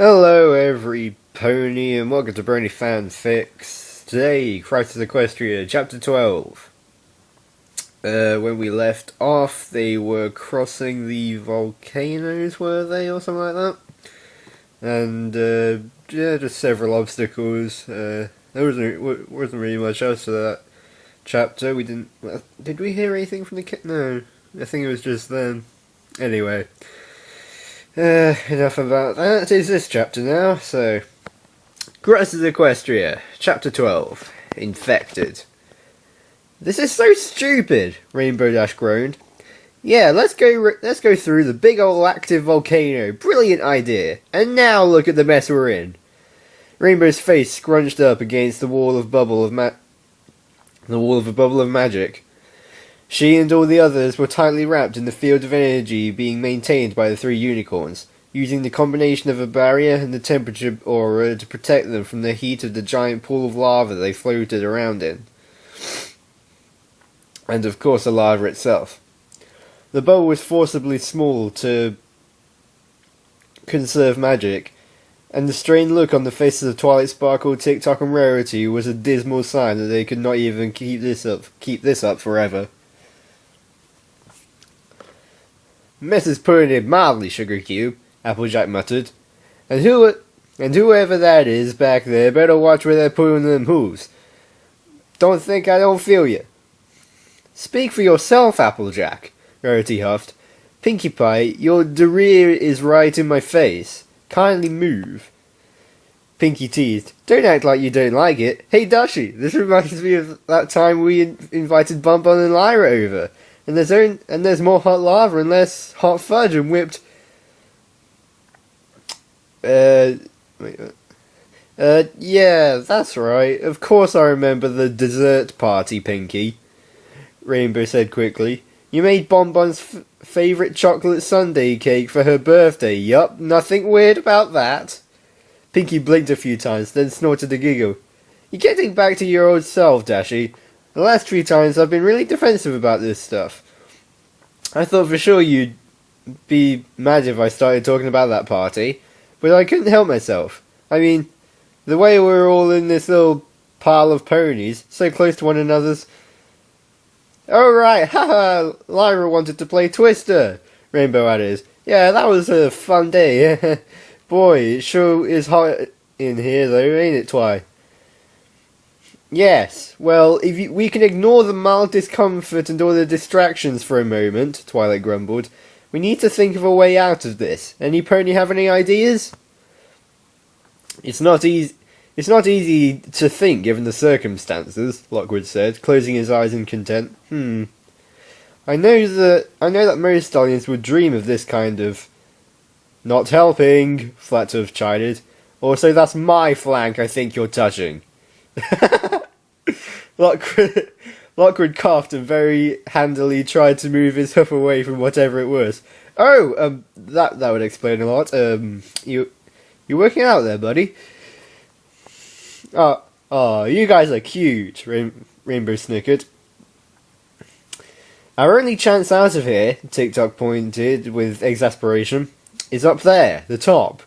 Hello every pony and welcome to Brony FanFics. Today, Crisis Equestria, Chapter 12. When we left off, they were crossing the volcanoes, were they, or something like that? And, yeah, just several obstacles. There wasn't really much else to that chapter. Did we hear anything from the No, I think it was just them. Anyway. Enough about that. It's this chapter now, so... Crisis Equestria, Chapter 12. Infected. This is so stupid, Rainbow Dash groaned. Yeah, let's go through the big old active volcano. Brilliant idea. And now look at the mess we're in. Rainbow's face scrunched up against the wall of a bubble of magic. She and all the others were tightly wrapped in the field of energy being maintained by the three unicorns, using the combination of a barrier and the temperature aura to protect them from the heat of the giant pool of lava they floated around in. And of course the lava itself. The bubble was forcibly small to conserve magic, and the strained look on the faces of Twilight Sparkle, TikTok and Rarity was a dismal sign that they could not even keep this up forever. Mess is putting it mildly, Sugar Cube, Applejack muttered. And whoever that is back there better watch where they're putting them hooves. Don't think I don't feel you. Speak for yourself, Applejack, Rarity huffed. Pinkie Pie, your derriere is right in my face. Kindly move. Pinkie teased. Don't act like you don't like it. Hey, Dashi, this reminds me of that time we invited Bonbon and Lyra over. And there's more hot lava and less hot fudge and whipped... yeah, that's right. Of course I remember the dessert party, Pinkie, Rainbow said quickly. You made Bonbon's favourite chocolate sundae cake for her birthday, yup, nothing weird about that. Pinkie blinked a few times, then snorted a giggle. You're getting back to your old self, Dashi. The last 3 times I've been really defensive about this stuff. I thought for sure you'd be mad if I started talking about that party, but I couldn't help myself. I mean, the way we're all in this little pile of ponies, so close to one another's... Oh right, haha, Lyra wanted to play Twister, Rainbow added. Yeah, that was a fun day. Boy, it sure is hot in here though, ain't it, Twi? Yes, well, we can ignore the mild discomfort and all the distractions for a moment, Twilight grumbled. We need to think of a way out of this. Any pony have any ideas? It's not easy to think given the circumstances, Lockwood said, closing his eyes in content. I know that most stallions would dream of this kind of... Not helping, Flattooth chided. Also, that's my flank I think you're touching. Lockwood coughed and very handily tried to move his hoof away from whatever it was. Oh, that would explain a lot. You working out there, buddy? Oh, you guys are cute, Rainbow snickered. Our only chance out of here, TikTok pointed with exasperation, is up there, the top.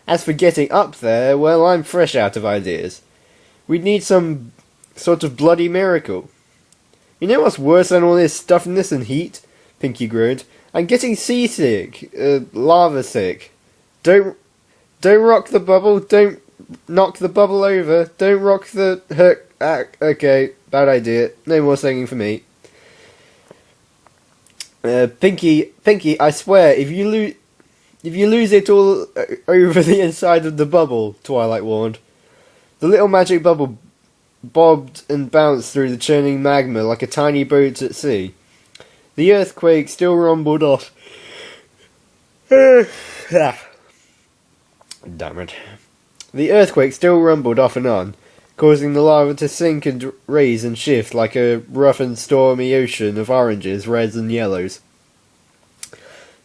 As for getting up there, well, I'm fresh out of ideas. We'd need some sort of bloody miracle. You know what's worse than all this stuffiness and heat? Pinkie groaned. I'm getting seasick, lava sick. Don't rock the bubble, don't knock the bubble over, don't rock the... okay, bad idea. No more singing for me. Pinkie, I swear, if you lose it all over the inside of the bubble, Twilight warned. The little magic bubble bobbed and bounced through the churning magma like a tiny boat at sea. The earthquake still rumbled off. Damn it. The earthquake still rumbled off and on, causing the lava to sink and raise and shift like a rough and stormy ocean of oranges, reds and yellows.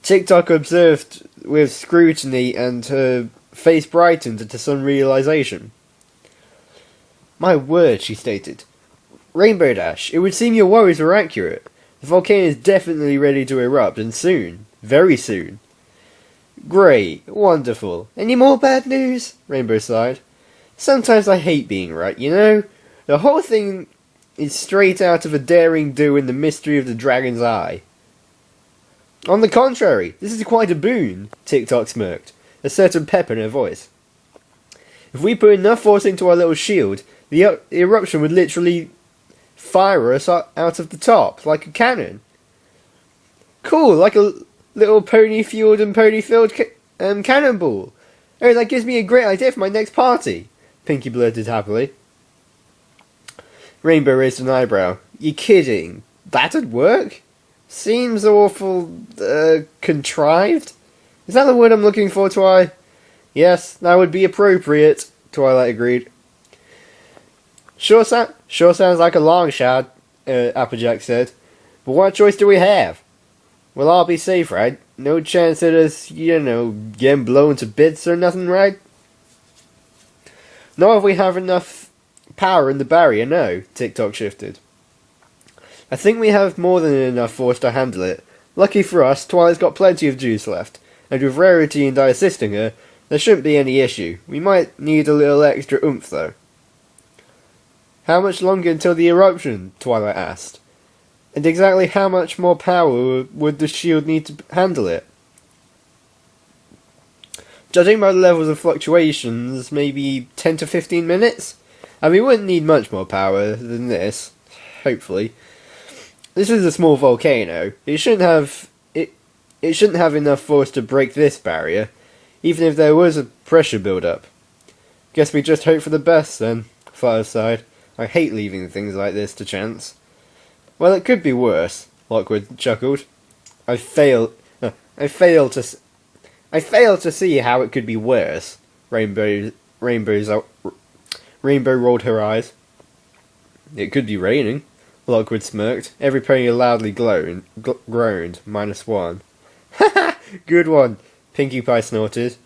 TikTok observed with scrutiny and her face brightened into some realization. My word, she stated. Rainbow Dash, it would seem your worries were accurate. The volcano is definitely ready to erupt, and soon. Very soon. Great, wonderful. Any more bad news? Rainbow sighed. Sometimes I hate being right, you know? The whole thing is straight out of a daring do in the mystery of the dragon's eye. On the contrary, this is quite a boon, TikTok smirked, a certain pep in her voice. If we put enough force into our little shield, the eruption would literally fire us out of the top, like a cannon. Cool, like a little pony-fueled and pony-filled cannonball. Oh, that gives me a great idea for my next party, Pinky blurted happily. Rainbow raised an eyebrow. You kidding? That'd work? Seems awful, contrived? Is that the word I'm looking for, Twi? Yes, that would be appropriate, Twilight agreed. Sure sounds like a long shot, Applejack said. But what choice do we have? Well, I'll be safe, right? No chance of us, getting blown to bits or nothing, right? Not if we have enough power in the barrier, no, TikTok shifted. I think we have more than enough force to handle it. Lucky for us, Twilight's got plenty of juice left, and with Rarity and I assisting her, there shouldn't be any issue. We might need a little extra oomph, though. How much longer until the eruption? Twilight asked. And exactly how much more power would the shield need to handle it? Judging by the levels of fluctuations, maybe 10 to 15 minutes? And we wouldn't need much more power than this, hopefully. This is a small volcano. It shouldn't have enough force to break this barrier, even if there was a pressure build-up. Guess we just hope for the best then, Fire sighed. I hate leaving things like this to chance. Well, it could be worse, Lockwood chuckled. I fail to see how it could be worse. Rainbow rolled her eyes. It could be raining, Lockwood smirked. Every pony loudly groaned. -1. Ha ha! Good one, Pinkie Pie snorted.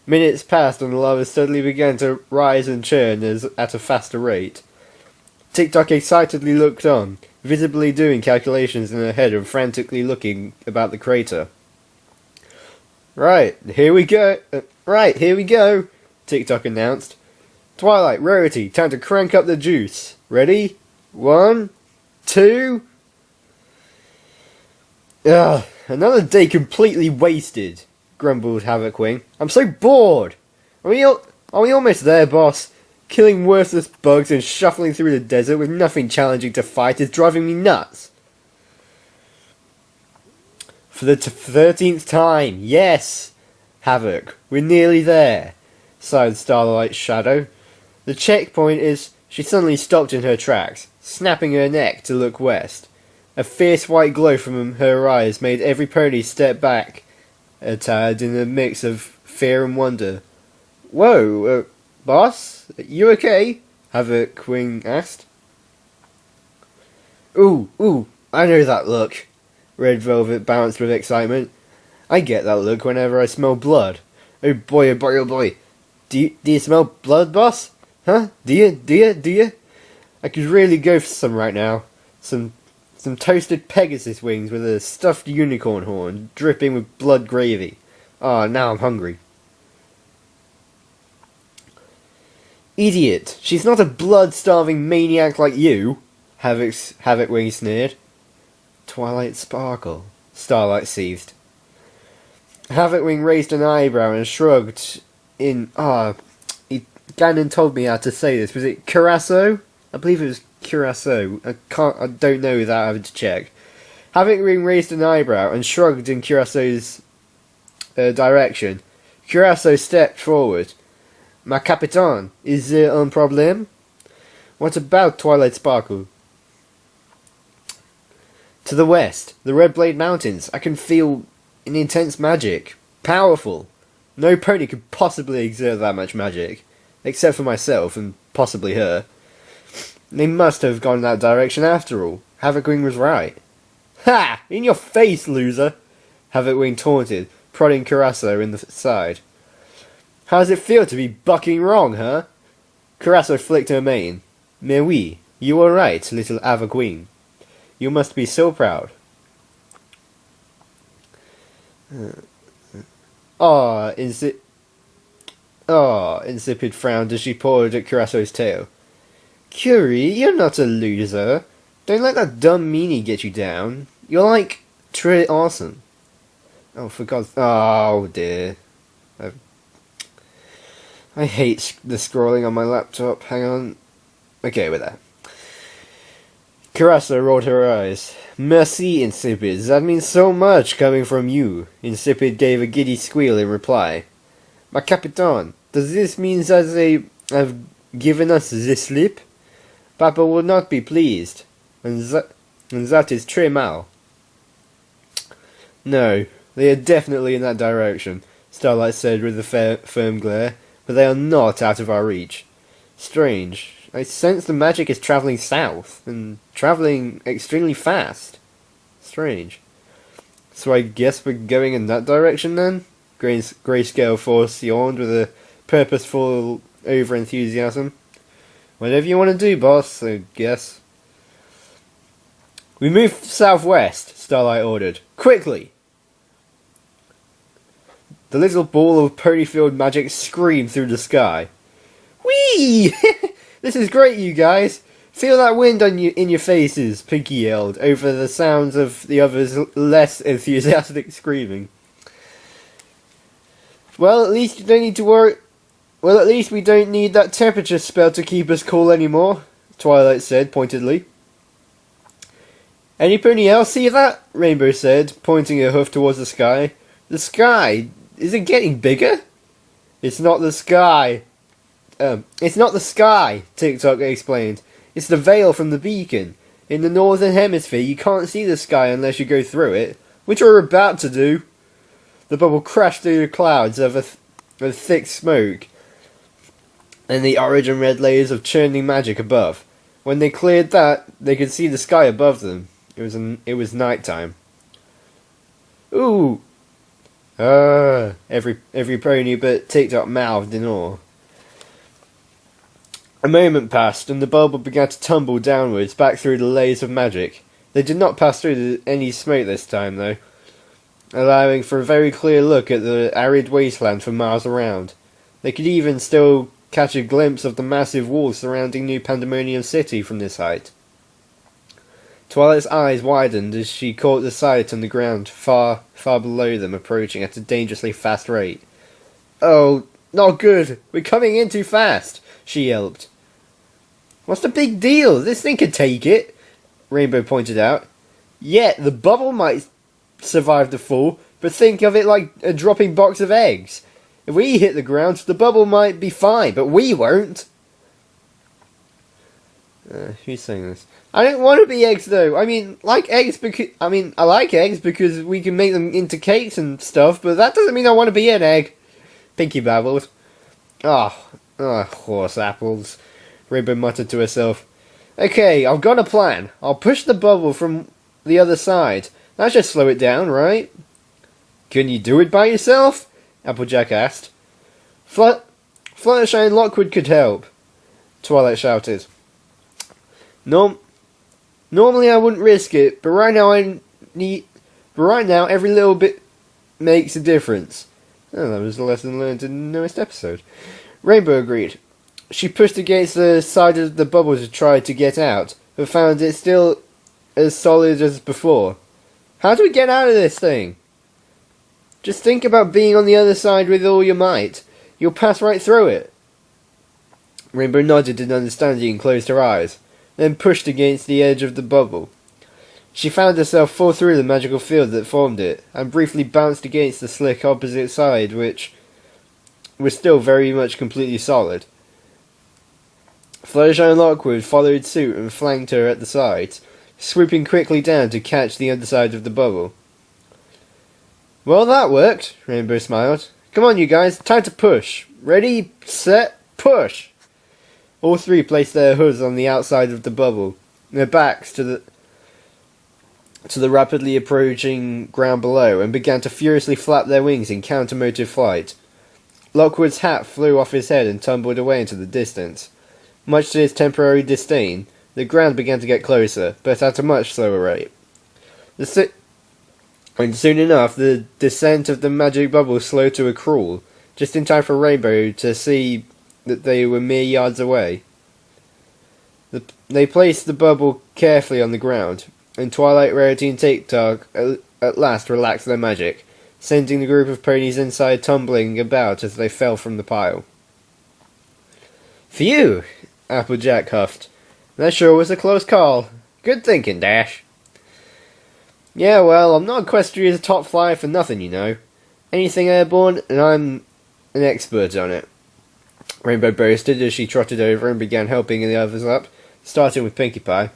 Minutes passed and the lava suddenly began to rise and churn at a faster rate. TikTok excitedly looked on, visibly doing calculations in her head and frantically looking about the crater. Right, here we go, TikTok announced. Twilight, Rarity, time to crank up the juice. Ready? 1, 2... Ugh, another day completely wasted, grumbled Havocwing. I'm so bored! Are we almost there, boss? Killing worthless bugs and shuffling through the desert with nothing challenging to fight is driving me nuts. For the 13th time, yes! Havoc, we're nearly there, sighed Starlight's shadow. The checkpoint is... She suddenly stopped in her tracks, snapping her neck to look west. A fierce white glow from her eyes made every pony step back a tad in a mix of fear and wonder. Whoa, boss? You okay? Havocwing asked. Ooh, I know that look. Red Velvet bounced with excitement. I get that look whenever I smell blood. Oh boy, oh boy, oh boy. Do you smell blood, boss? Huh? Do you? I could really go for some right now. Some toasted Pegasus wings with a stuffed unicorn horn, dripping with blood gravy. Ah, now I'm hungry. Idiot! She's not a blood-starving maniac like you! Havocwing sneered. Twilight sparkle, Starlight seethed. Havocwing raised an eyebrow and shrugged in... Ganon told me how to say this. Was it Curacao? I believe it was Curacao. I don't know without having to check. Havocwing raised an eyebrow and shrugged in Curaçao's direction. Curacao stepped forward. Ma Capitan, is there un problème? What about Twilight Sparkle? To the west, the Red Blade Mountains. I can feel an intense magic. Powerful. No pony could possibly exert that much magic. Except for myself, and possibly her. They must have gone that direction after all. Havocwing was right. Ha! In your face, loser! Havocwing taunted, prodding Curacao in the side. How does it feel to be bucking wrong, huh? Curacao flicked her mane. Mais oui, you were right, little Havocwing. You must be so proud. Ah, Insipid frowned as she pawed at Curasso's tail. Curie, you're not a loser. Don't let that dumb meanie get you down. You're like Trey awesome. Oh, for God's... Oh, dear. I hate the scrolling on my laptop. Hang on. Okay, we're there. Curasso rolled her eyes. Merci, Insipid. That means so much coming from you. Insipid gave a giddy squeal in reply. Ma Capitan, does this mean that they have given us the slip? Papa will not be pleased. And that is très mal. No, they are definitely in that direction, Starlight said with a firm glare, but they are not out of our reach. Strange. I sense the magic is travelling south, and travelling extremely fast. Strange. So I guess we're going in that direction then? Grayscale Force yawned with a purposeful over-enthusiasm. Whatever you want to do, boss, I guess. We move southwest, Starlight ordered. Quickly! The little ball of pony-filled magic screamed through the sky. Whee! This is great, you guys! Feel that wind on in your faces, Pinky yelled, over the sounds of the others' less enthusiastic screaming. Well, at least you don't need to worry... Well, at least we don't need that temperature spell to keep us cool anymore, Twilight said, pointedly. Anybody else see that? Rainbow said, pointing her hoof towards the sky. The sky? Is it getting bigger? It's not the sky. It's not the sky, TikTok explained. It's the veil from the beacon. In the northern hemisphere, you can't see the sky unless you go through it, which we're about to do. The bubble crashed through the clouds of thick smoke and the orange and red layers of churning magic above. When they cleared that, they could see the sky above them. It was night time. Ooh! Every pony but TikTok mouthed in awe. A moment passed, and the bubble began to tumble downwards back through the layers of magic. They did not pass through any smoke this time, though, allowing for a very clear look at the arid wasteland for miles around. They could even still catch a glimpse of the massive walls surrounding New Pandemonium City from this height. Twilight's eyes widened as she caught the sight on the ground far below them, approaching at a dangerously fast rate. Oh, not good! We're coming in too fast! She yelped. What's the big deal? This thing could take it, Rainbow pointed out. Yeah, the bubble might survive the fall, but think of it like a dropping box of eggs. If we hit the ground, the bubble might be fine, but we won't. Who's saying this? I don't want to be eggs, though. I like eggs because I like eggs because we can make them into cakes and stuff, but that doesn't mean I want to be an egg. Pinky babbled. Horse apples, Rainbow muttered to herself. Okay, I've got a plan. I'll push the bubble from the other side. That should slow it down, right? Can you do it by yourself? Applejack asked. Fluttershy and Lockwood could help, Twilight shouted. Normally I wouldn't risk it, but right now every little bit makes a difference. Oh, that was a lesson learned in the newest episode. Rainbow agreed. She pushed against the side of the bubble to try to get out, but found it still as solid as before. How do we get out of this thing? Just think about being on the other side with all your might. You'll pass right through it. Rainbow nodded in understanding and closed her eyes, then pushed against the edge of the bubble. She found herself fall through the magical field that formed it, and briefly bounced against the slick opposite side, which was still very much completely solid. Fluttershy and Lockwood followed suit and flanked her at the sides, swooping quickly down to catch the underside of the bubble. Well, that worked, Rainbow smiled. Come on, you guys, time to push. Ready, set, push! All three placed their hoods on the outside of the bubble, their backs to the rapidly approaching ground below, and began to furiously flap their wings in counter-motive flight. Lockwood's hat flew off his head and tumbled away into the distance. Much to his temporary disdain, the ground began to get closer, but at a much slower rate. The And soon enough, the descent of the magic bubble slowed to a crawl, just in time for Rainbow to see that they were mere yards away. They placed the bubble carefully on the ground, and Twilight, Rarity, and TikTok at last relaxed their magic, sending the group of ponies inside tumbling about as they fell from the pile. "Phew!" Applejack huffed. "That sure was a close call. Good thinking, Dash." "Yeah, well, I'm not Equestria's top flyer for nothing, you know. Anything airborne, and I'm an expert on it," Rainbow boasted as she trotted over and began helping the others up, starting with Pinkie Pie.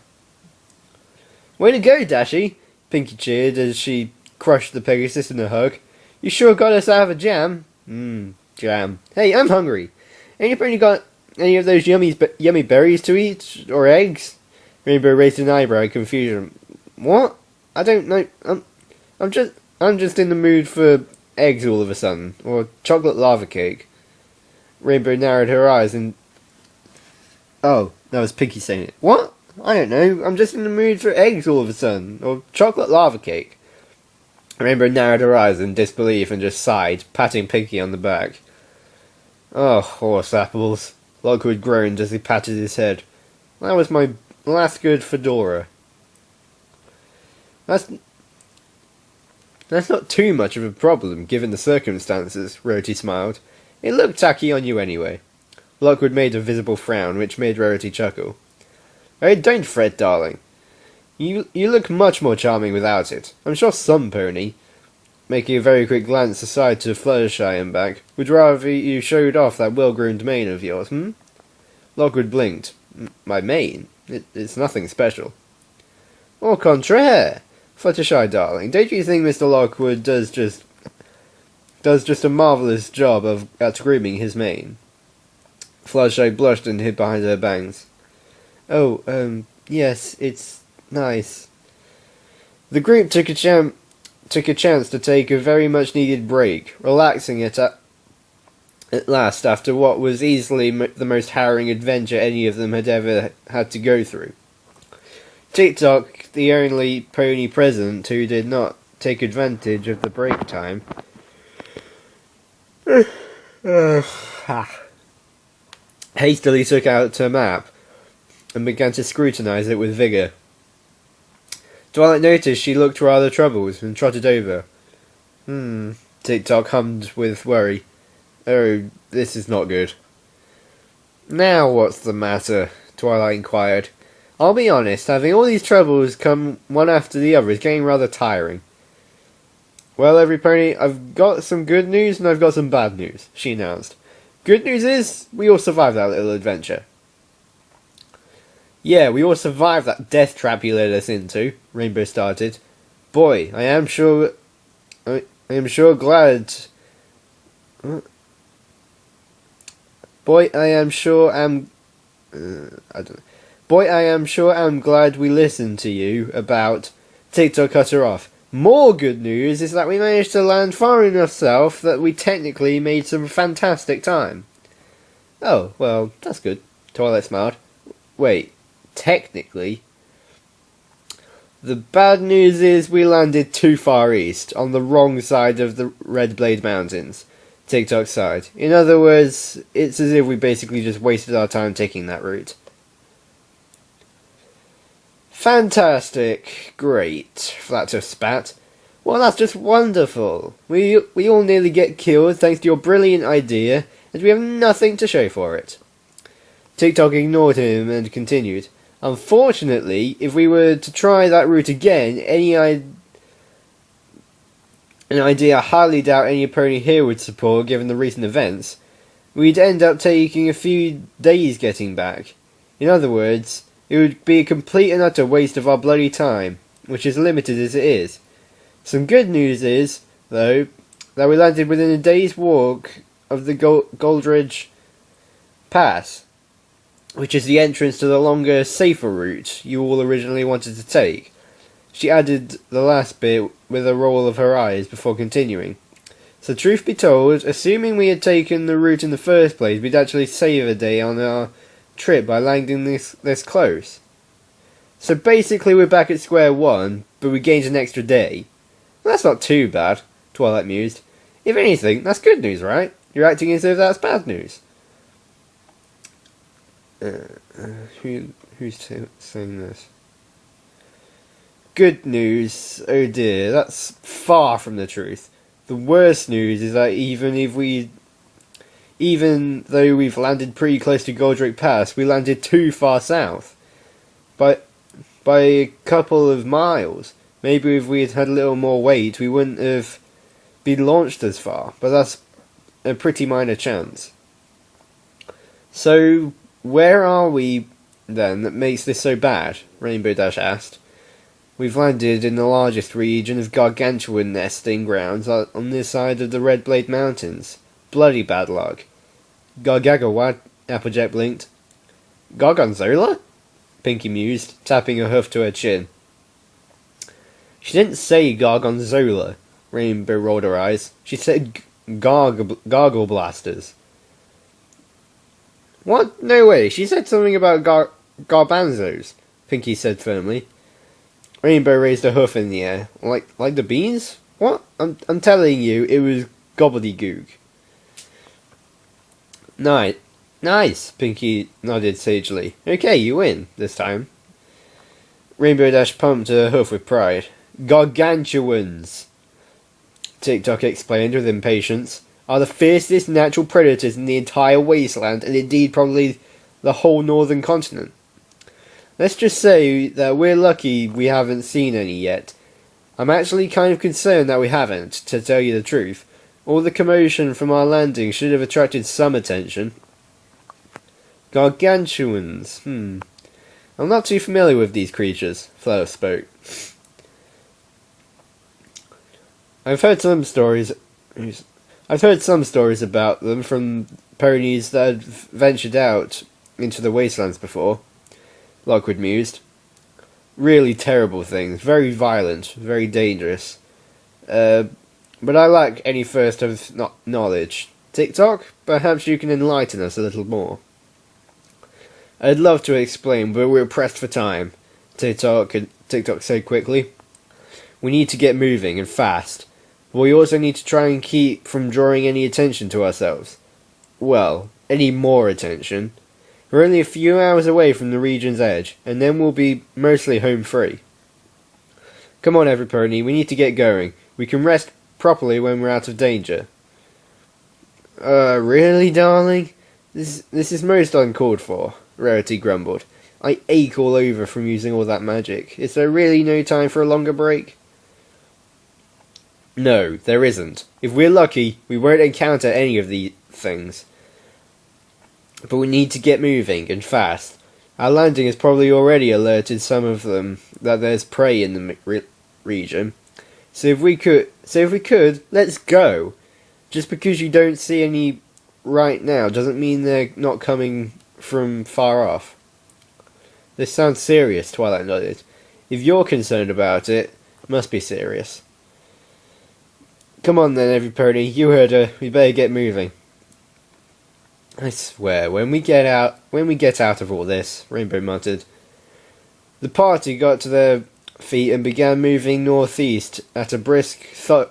"Way to go, Dashy!" Pinkie cheered as she crushed the Pegasus in a hug. "You sure got us out of a jam." Jam. Hey, I'm hungry. Anybody got any of those yummy berries to eat? Or eggs?" Rainbow raised an eyebrow in confusion. "What? I don't know. I'm just in the mood for eggs all of a sudden. Or chocolate lava cake." Rainbow narrowed her eyes and... Oh, that was Pinkie saying it. "What? I don't know. I'm just in the mood for eggs all of a sudden. Or chocolate lava cake." Rainbow narrowed her eyes in disbelief and just sighed, patting Pinkie on the back. "Oh, horse apples," Lockwood groaned as he patted his head. "That was my last good fedora." That's not too much of a problem, given the circumstances," Rarity smiled. "It looked tacky on you anyway." Lockwood made a visible frown, which made Rarity chuckle. "Oh, don't fret, darling. You look much more charming without it. I'm sure some pony," making a very quick glance aside to Fluttershy and back, "would rather you showed off that well-groomed mane of yours, Lockwood blinked. "My mane? It's nothing special." "Au contraire! Fluttershy, darling, don't you think Mr. Lockwood does just a marvellous job at grooming his mane?" Fluttershy blushed and hid behind her bangs. "Oh, yes, it's nice." The group took a chance to take a very much needed break, relaxing it at last after what was easily the most harrowing adventure any of them had ever had to go through. TikTok, the only pony present who did not take advantage of the break time, hastily took out her map and began to scrutinize it with vigor. Twilight noticed she looked rather troubled and trotted over. TikTok hummed with worry. "Oh, this is not good." "Now what's the matter?" Twilight inquired. "I'll be honest, having all these troubles come one after the other is getting rather tiring." "Well, every pony, I've got some good news and I've got some bad news," she announced. "Good news is, we all survived that little adventure." "Yeah, we all survived that death trap you led us into," Rainbow started. "Boy, I am sure glad... Boy, I am sure I'm glad we listened to you about..." TikTok cut her off. "More good news is that we managed to land far enough south that we technically made some fantastic time." "Oh, well, that's good," Twilight smiled. "Wait, technically?" "The bad news is we landed too far east, on the wrong side of the Red Blade Mountains," TikTok sighed. "In other words, it's as if we basically just wasted our time taking that route." "Fantastic. Great," Flatter spat. "Well, that's just wonderful. We all nearly get killed thanks to your brilliant idea, and we have nothing to show for it." TikTok ignored him and continued. "Unfortunately, if we were to try that route again, an idea I highly doubt any pony here would support given the recent events, we'd end up taking a few days getting back. In other words, it would be a complete and utter waste of our bloody time, which is limited as it is. Some good news is, though, that we landed within a day's walk of the Goldridge Pass, which is the entrance to the longer, safer route you all originally wanted to take." She added the last bit with a roll of her eyes before continuing. "So truth be told, assuming we had taken the route in the first place, we'd actually save a day on our trip by landing this close. So basically we're back at square one, but we gained an extra day." Well, that's not too bad, Twilight mused. If anything, that's good news, right? You're acting as if that's bad news. Who's saying this? Good news? Oh dear, that's far from the truth. The worst news is that even though we've landed pretty close to Goldrick Pass, we landed too far south. By a couple of miles. Maybe if we had had a little more weight, we wouldn't have been launched as far. But that's a pretty minor chance. So, where are we, then, that makes this so bad? Rainbow Dash asked. We've landed in the largest region of gargantuan nesting grounds on this side of the Red Blade Mountains. Bloody bad luck. Gargagawad, Applejack blinked. Gorgonzola? Pinky mused, tapping a hoof to her chin. She didn't say Gorgonzola, Rainbow rolled her eyes. She said gargle blasters. What? No way, she said something about garbanzos, Pinky said firmly. Rainbow raised a hoof in the air. Like the beans? What? I'm telling you, it was gobbledygook. Nice, Pinky nodded sagely. Okay, you win, this time. Rainbow Dash pumped her hoof with pride. Gargantuans, TikTok explained with impatience, are the fiercest natural predators in the entire wasteland, and indeed probably the whole northern continent. Let's just say that we're lucky we haven't seen any yet. I'm actually kind of concerned that we haven't, to tell you the truth. All the commotion from our landing should have attracted some attention. Gargantuans, I'm not too familiar with these creatures, Flower spoke. I've heard some stories about them from ponies that had ventured out into the wastelands before, Lockwood mused. Really terrible things, very violent, very dangerous. But I lack any first-hand knowledge. TikTok, perhaps you can enlighten us a little more. I'd love to explain, but we're pressed for time, TikTok said quickly. We need to get moving, and fast. But we also need to try and keep from drawing any attention to ourselves. Well, any more attention. We're only a few hours away from the region's edge, and then we'll be mostly home free. Come on, every pony, we need to get going. We can rest properly when we're out of danger. Really, darling? This is most uncalled for, Rarity grumbled. I ache all over from using all that magic. Is there really no time for a longer break? No, there isn't. If we're lucky, we won't encounter any of these things. But we need to get moving, and fast. Our landing has probably already alerted some of them that there's prey in the region. So if we could, let's go. Just because you don't see any right now doesn't mean they're not coming from far off. This sounds serious, Twilight nodded. If you're concerned about it, it must be serious. Come on then, every pony, you heard her, we better get moving. I swear, when we get out of all this, Rainbow muttered. The party got to their feet and began moving northeast at a brisk though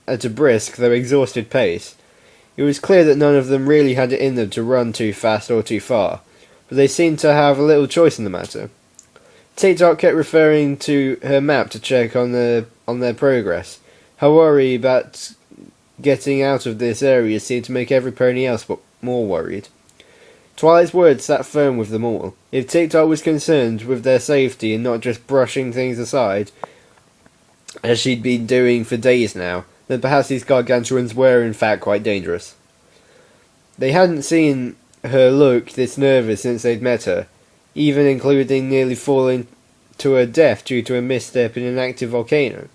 exhausted pace. It was clear that none of them really had it in them to run too fast or too far, but they seemed to have a little choice in the matter. TikTok kept referring to her map to check on their progress. Her worry about getting out of this area seemed to make every pony else more worried. Twilight's words sat firm with them all. If TikTok was concerned with their safety and not just brushing things aside, as she'd been doing for days now, then perhaps these gargantuans were in fact quite dangerous. They hadn't seen her look this nervous since they'd met her, even including nearly falling to her death due to a misstep in an active volcano.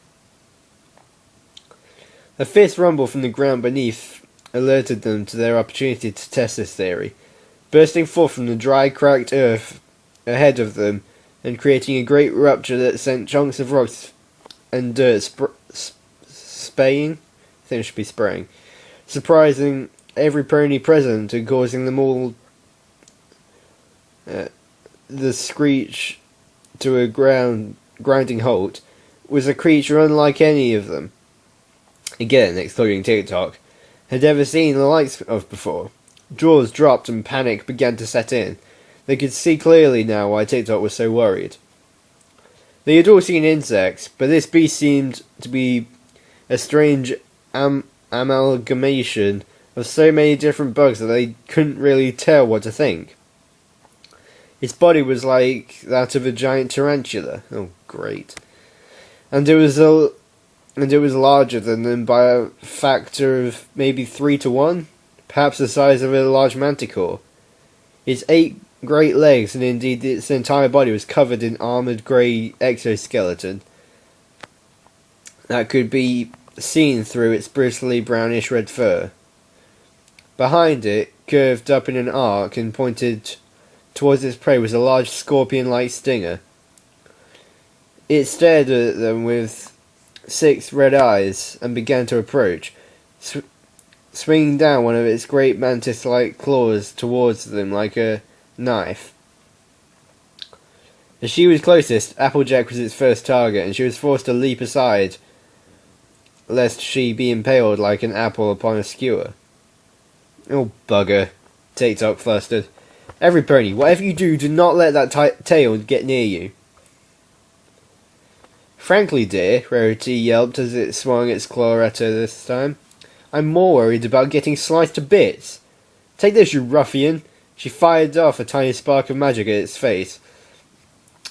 A fierce rumble from the ground beneath alerted them to their opportunity to test this theory, bursting forth from the dry, cracked earth ahead of them and creating a great rupture that sent chunks of rocks and dirt spraying, surprising every pony present and causing them all the screech to a grinding halt. was a creature unlike any of them, again excluding TikTok, had ever seen the likes of before. Jaws dropped and panic began to set in. They could see clearly now why TikTok was so worried. They had all seen insects, but this beast seemed to be a strange amalgamation of so many different bugs that they couldn't really tell what to think. Its body was like that of a giant tarantula. Oh, great. And it was larger than them by a factor of maybe 3 to 1, perhaps the size of a large manticore. Its 8 great legs, and indeed its entire body, was covered in armoured grey exoskeleton that could be seen through its bristly brownish red fur. Behind it, curved up in an arc and pointed towards its prey, was a large scorpion-like stinger. It stared at them with 6 red eyes and began to approach, swinging down one of its great mantis-like claws towards them like a knife. As she was closest, Applejack was its first target, and she was forced to leap aside lest she be impaled like an apple upon a skewer. Oh, bugger, TikTok flustered. Every pony, whatever you do, do not let that tail get near you. Frankly, dear, Rarity yelped as it swung its claw at her this time. I'm more worried about getting sliced to bits. Take this, you ruffian. She fired off a tiny spark of magic at its face,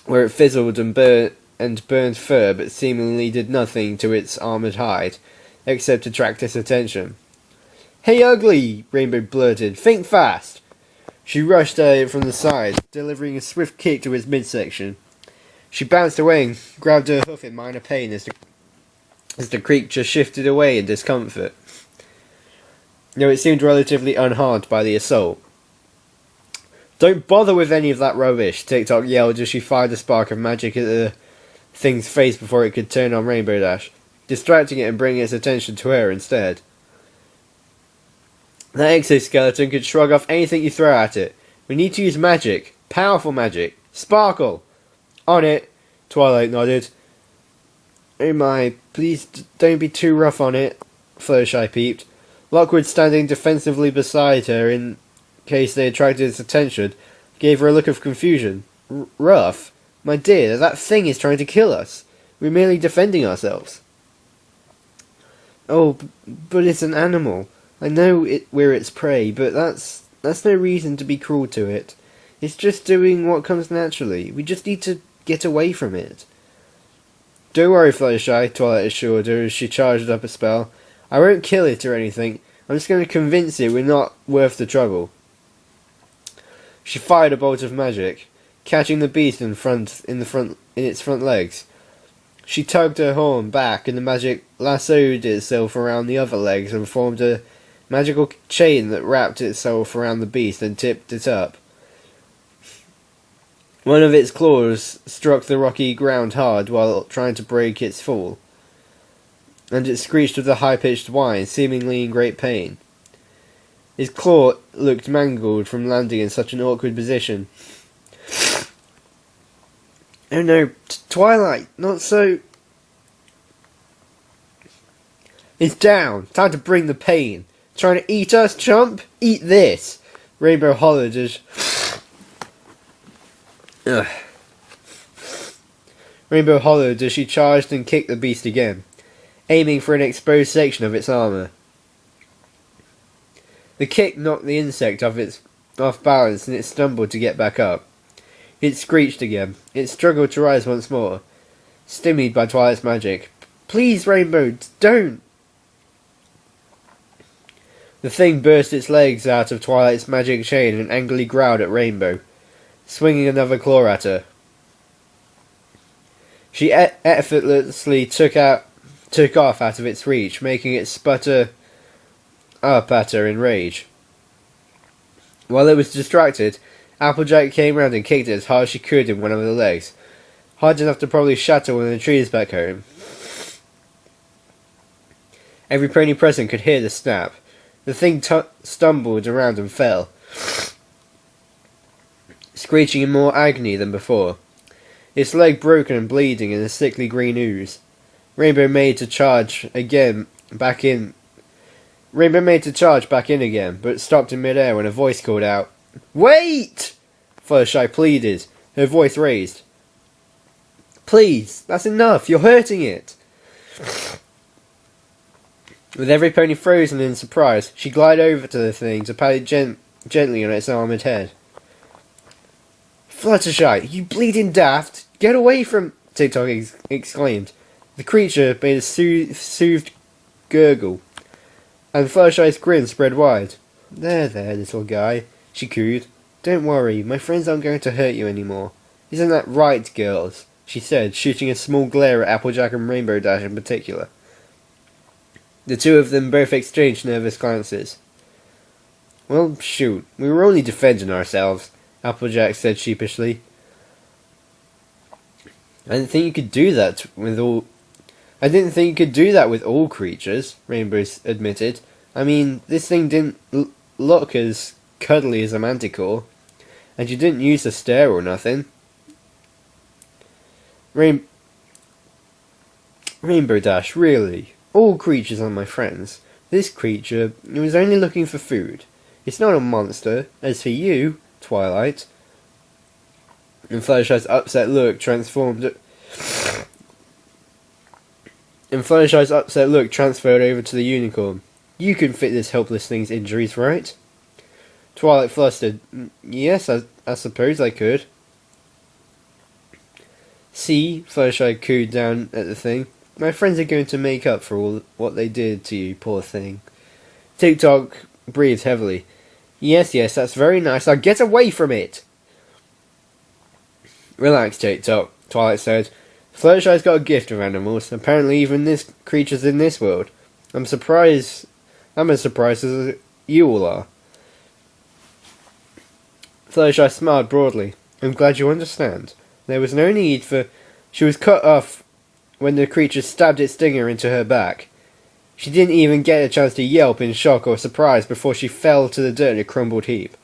where it fizzled and burned fur, but seemingly did nothing to its armoured hide, except attract its attention. Hey, ugly! Rainbow blurted. Think fast! She rushed at it from the side, delivering a swift kick to its midsection. She bounced away and grabbed her hoof in minor pain as the creature shifted away in discomfort, though it seemed relatively unharmed by the assault. Don't bother with any of that rubbish, TikTok yelled as she fired a spark of magic at the thing's face before it could turn on Rainbow Dash, distracting it and bringing its attention to her instead. That exoskeleton could shrug off anything you throw at it. We need to use magic. Powerful magic. Sparkle! On it, Twilight nodded. Oh my, please don't be too rough on it, Fluttershy peeped. Lockwood, standing defensively beside her in case they attracted its attention, gave her a look of confusion. Rough? My dear, that thing is trying to kill us. We're merely defending ourselves. Oh, but it's an animal. I know we're its prey, but that's no reason to be cruel to it. It's just doing what comes naturally. We just need to get away from it. Don't worry, Fluttershy, Twilight assured her as she charged up a spell. I won't kill it or anything. I'm just going to convince it we're not worth the trouble. She fired a bolt of magic, catching the beast in its front legs. She tugged her horn back, and the magic lassoed itself around the other legs and formed a magical chain that wrapped itself around the beast and tipped it up. One of its claws struck the rocky ground hard while trying to break its fall, and it screeched with a high-pitched whine, seemingly in great pain. His claw looked mangled from landing in such an awkward position. Oh no, Twilight, not so... It's down. Time to bring the pain. Trying to eat us, chump? Eat this. Rainbow hollered as... Rainbow hollered as she charged and kicked the beast again, aiming for an exposed section of its armour. The kick knocked the insect off balance and it stumbled to get back up. It screeched again. It struggled to rise once more, stymied by Twilight's magic. Please, Rainbow, don't! The thing burst its legs out of Twilight's magic chain and angrily growled at Rainbow, swinging another claw at her. She effortlessly took off out of its reach, making it sputter up at her in rage. While it was distracted, Applejack came round and kicked it as hard as she could in one of the legs, hard enough to probably shatter one of the trees back home. Every pony present could hear the snap. The thing stumbled around and fell, screeching in more agony than before, its leg broken and bleeding in a sickly green ooze. Rainbow made to charge back in again, but stopped in midair when a voice called out, "Wait!" Fluttershy pleaded, her voice raised. "Please, that's enough, you're hurting it." With every pony frozen in surprise, she glided over to the thing to pat it gently on its armoured head. "Fluttershy, you bleeding daft! Get away from—" TikTok exclaimed. The creature made a soothed gurgle, and Fluttershy's grin spread wide. There, little guy," she cooed. "Don't worry, my friends aren't going to hurt you anymore. Isn't that right, girls?" she said, shooting a small glare at Applejack and Rainbow Dash in particular. The two of them both exchanged nervous glances. "Well, shoot, we were only defending ourselves," Applejack said sheepishly. I didn't think you could do that with all creatures," Rainbow admitted. "I mean, this thing didn't look as cuddly as a manticore, and you didn't use a stare or nothing." Rainbow Dash, really? All creatures are my friends. This creature was only looking for food. It's not a monster. As for you, Twilight..." And Fluttershy's upset look transferred over to the unicorn. "You can fit this helpless thing's injuries, right?" Twilight flustered. "Yes, I suppose I could." "See," Fluttershy cooed down at the thing. "My friends are going to make up for all what they did to you, poor thing." TikTok breathed heavily. Yes, that's very nice. Now get away from it!" "Relax, TikTok," Twilight said. "Fluttershy's got a gift of animals. Apparently even this creatures in this world. I'm as surprised as you all are." Fluttershy smiled broadly. "I'm glad you understand. There was no need for..." She was cut off when the creature stabbed its stinger into her back. She didn't even get a chance to yelp in shock or surprise before she fell to the dirt in a crumbled heap.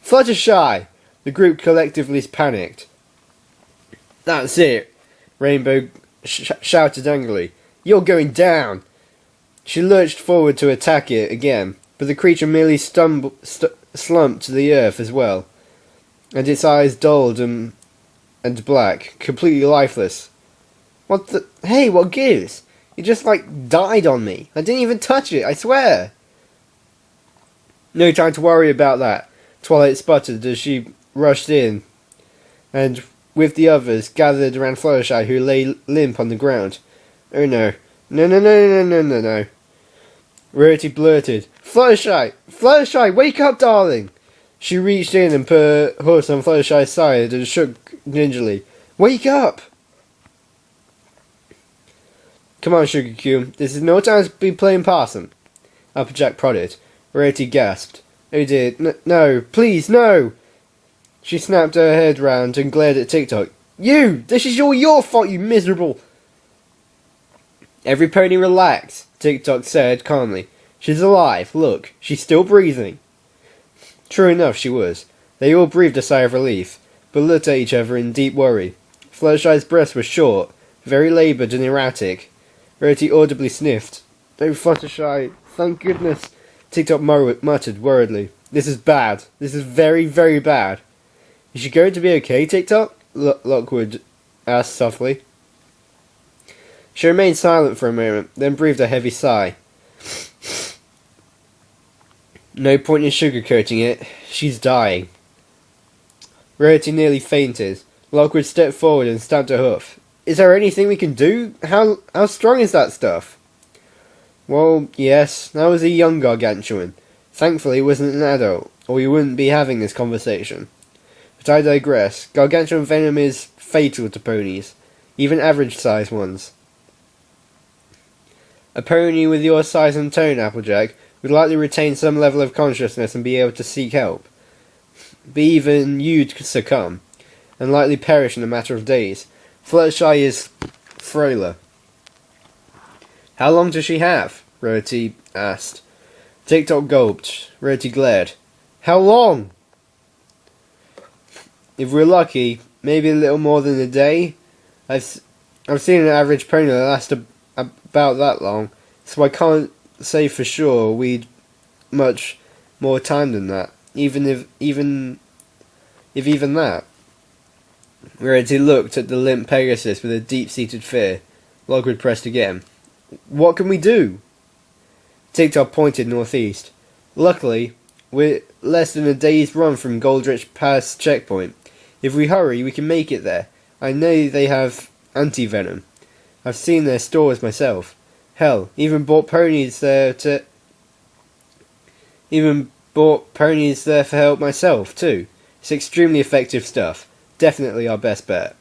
"Fluttershy!" The group collectively panicked. "That's it!" Rainbow shouted angrily. "You're going down!" She lurched forward to attack it again, but the creature merely slumped to the earth as well, and its eyes dulled and black, completely lifeless. "What the... Hey, what gives? It just, died on me. I didn't even touch it, I swear!" "No time to worry about that," Twilight sputtered as she rushed in, and with the others gathered around Fluttershy, who lay limp on the ground. "Oh no. No. Rarity blurted. Fluttershy, wake up, darling!" She reached in and put her horse on Fluttershy's side and shook gingerly. "Wake up!" "Come on, Sugar Cube. This is no time to be playing possum," Applejack prodded. Rarity gasped. "Oh dear, no, please, no!" She snapped her head round and glared at TikTok. "You! This is all your fault, you miserable..." "Every pony relax," TikTok said calmly. "She's alive, look, she's still breathing." True enough, she was. They all breathed a sigh of relief, but looked at each other in deep worry. Fluttershy's breaths were short, very laboured and erratic. Rarity audibly sniffed. "Oh, Fluttershy, thank goodness," TikTok muttered worriedly. "This is bad. This is very, very bad." "Is she going to be okay, TikTok?" Lockwood asked softly. She remained silent for a moment, then breathed a heavy sigh. "No point in sugarcoating it. She's dying." Rarity nearly fainted. Lockwood stepped forward and stamped a hoof. "Is there anything we can do? How strong is that stuff?" "Well, yes, that was a young gargantuan. Thankfully it wasn't an adult, or we wouldn't be having this conversation. But I digress. Gargantuan venom is fatal to ponies, even average-sized ones. A pony with your size and tone, Applejack, would likely retain some level of consciousness and be able to seek help. But even you'd succumb, and likely perish in a matter of days. Fluttershy is frailer." "How long does she have?" Rarity asked. TikTok gulped. Rarity glared. "How long?" "If we're lucky, maybe a little more than a day. I've seen an average pony last about that long, so I can't say for sure we'd much more time than that. Even that. Rarity looked at the limp Pegasus with a deep-seated fear. Lockwood pressed again. What can we do? TikTok pointed northeast. Luckily, we're less than a day's run from Goldrich Pass checkpoint. If we hurry, we can make it there. I know they have anti-venom. I've seen their stores myself. Hell, even bought ponies there for help myself, too. It's extremely effective stuff. Definitely our best bet.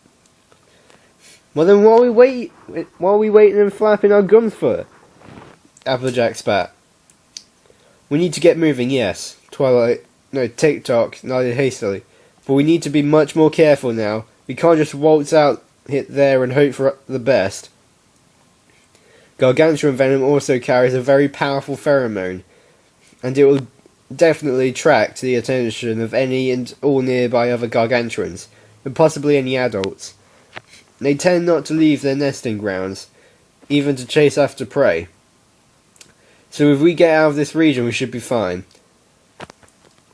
Well then, while we waiting and flapping our gums for? Applejack spat. We need to get moving, yes. TikTok nodded hastily. But we need to be much more careful now. We can't just waltz out there and hope for the best. Gargantuan venom also carries a very powerful pheromone, and it will definitely attract the attention of any and all nearby other gargantuans, and possibly any adults. They tend not to leave their nesting grounds, even to chase after prey. So if we get out of this region, we should be fine.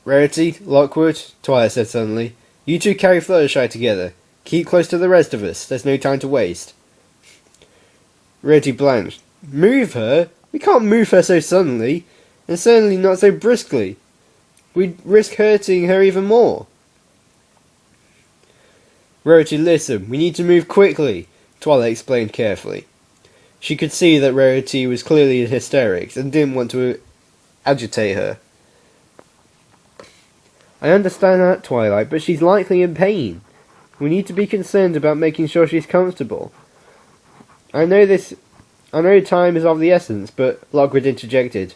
Rarity, Lockwood, Twilight said suddenly, you two carry Fluttershy together. Keep close to the rest of us. There's no time to waste. Rarity blanched. Move her? We can't move her so suddenly, and certainly not so briskly. We'd risk hurting her even more. Rarity, listen, we need to move quickly, Twilight explained carefully. She could see that Rarity was clearly in hysterics and didn't want to agitate her. I understand that, Twilight, but she's likely in pain. We need to be concerned about making sure she's comfortable. I know time is of the essence, but Lockwood interjected.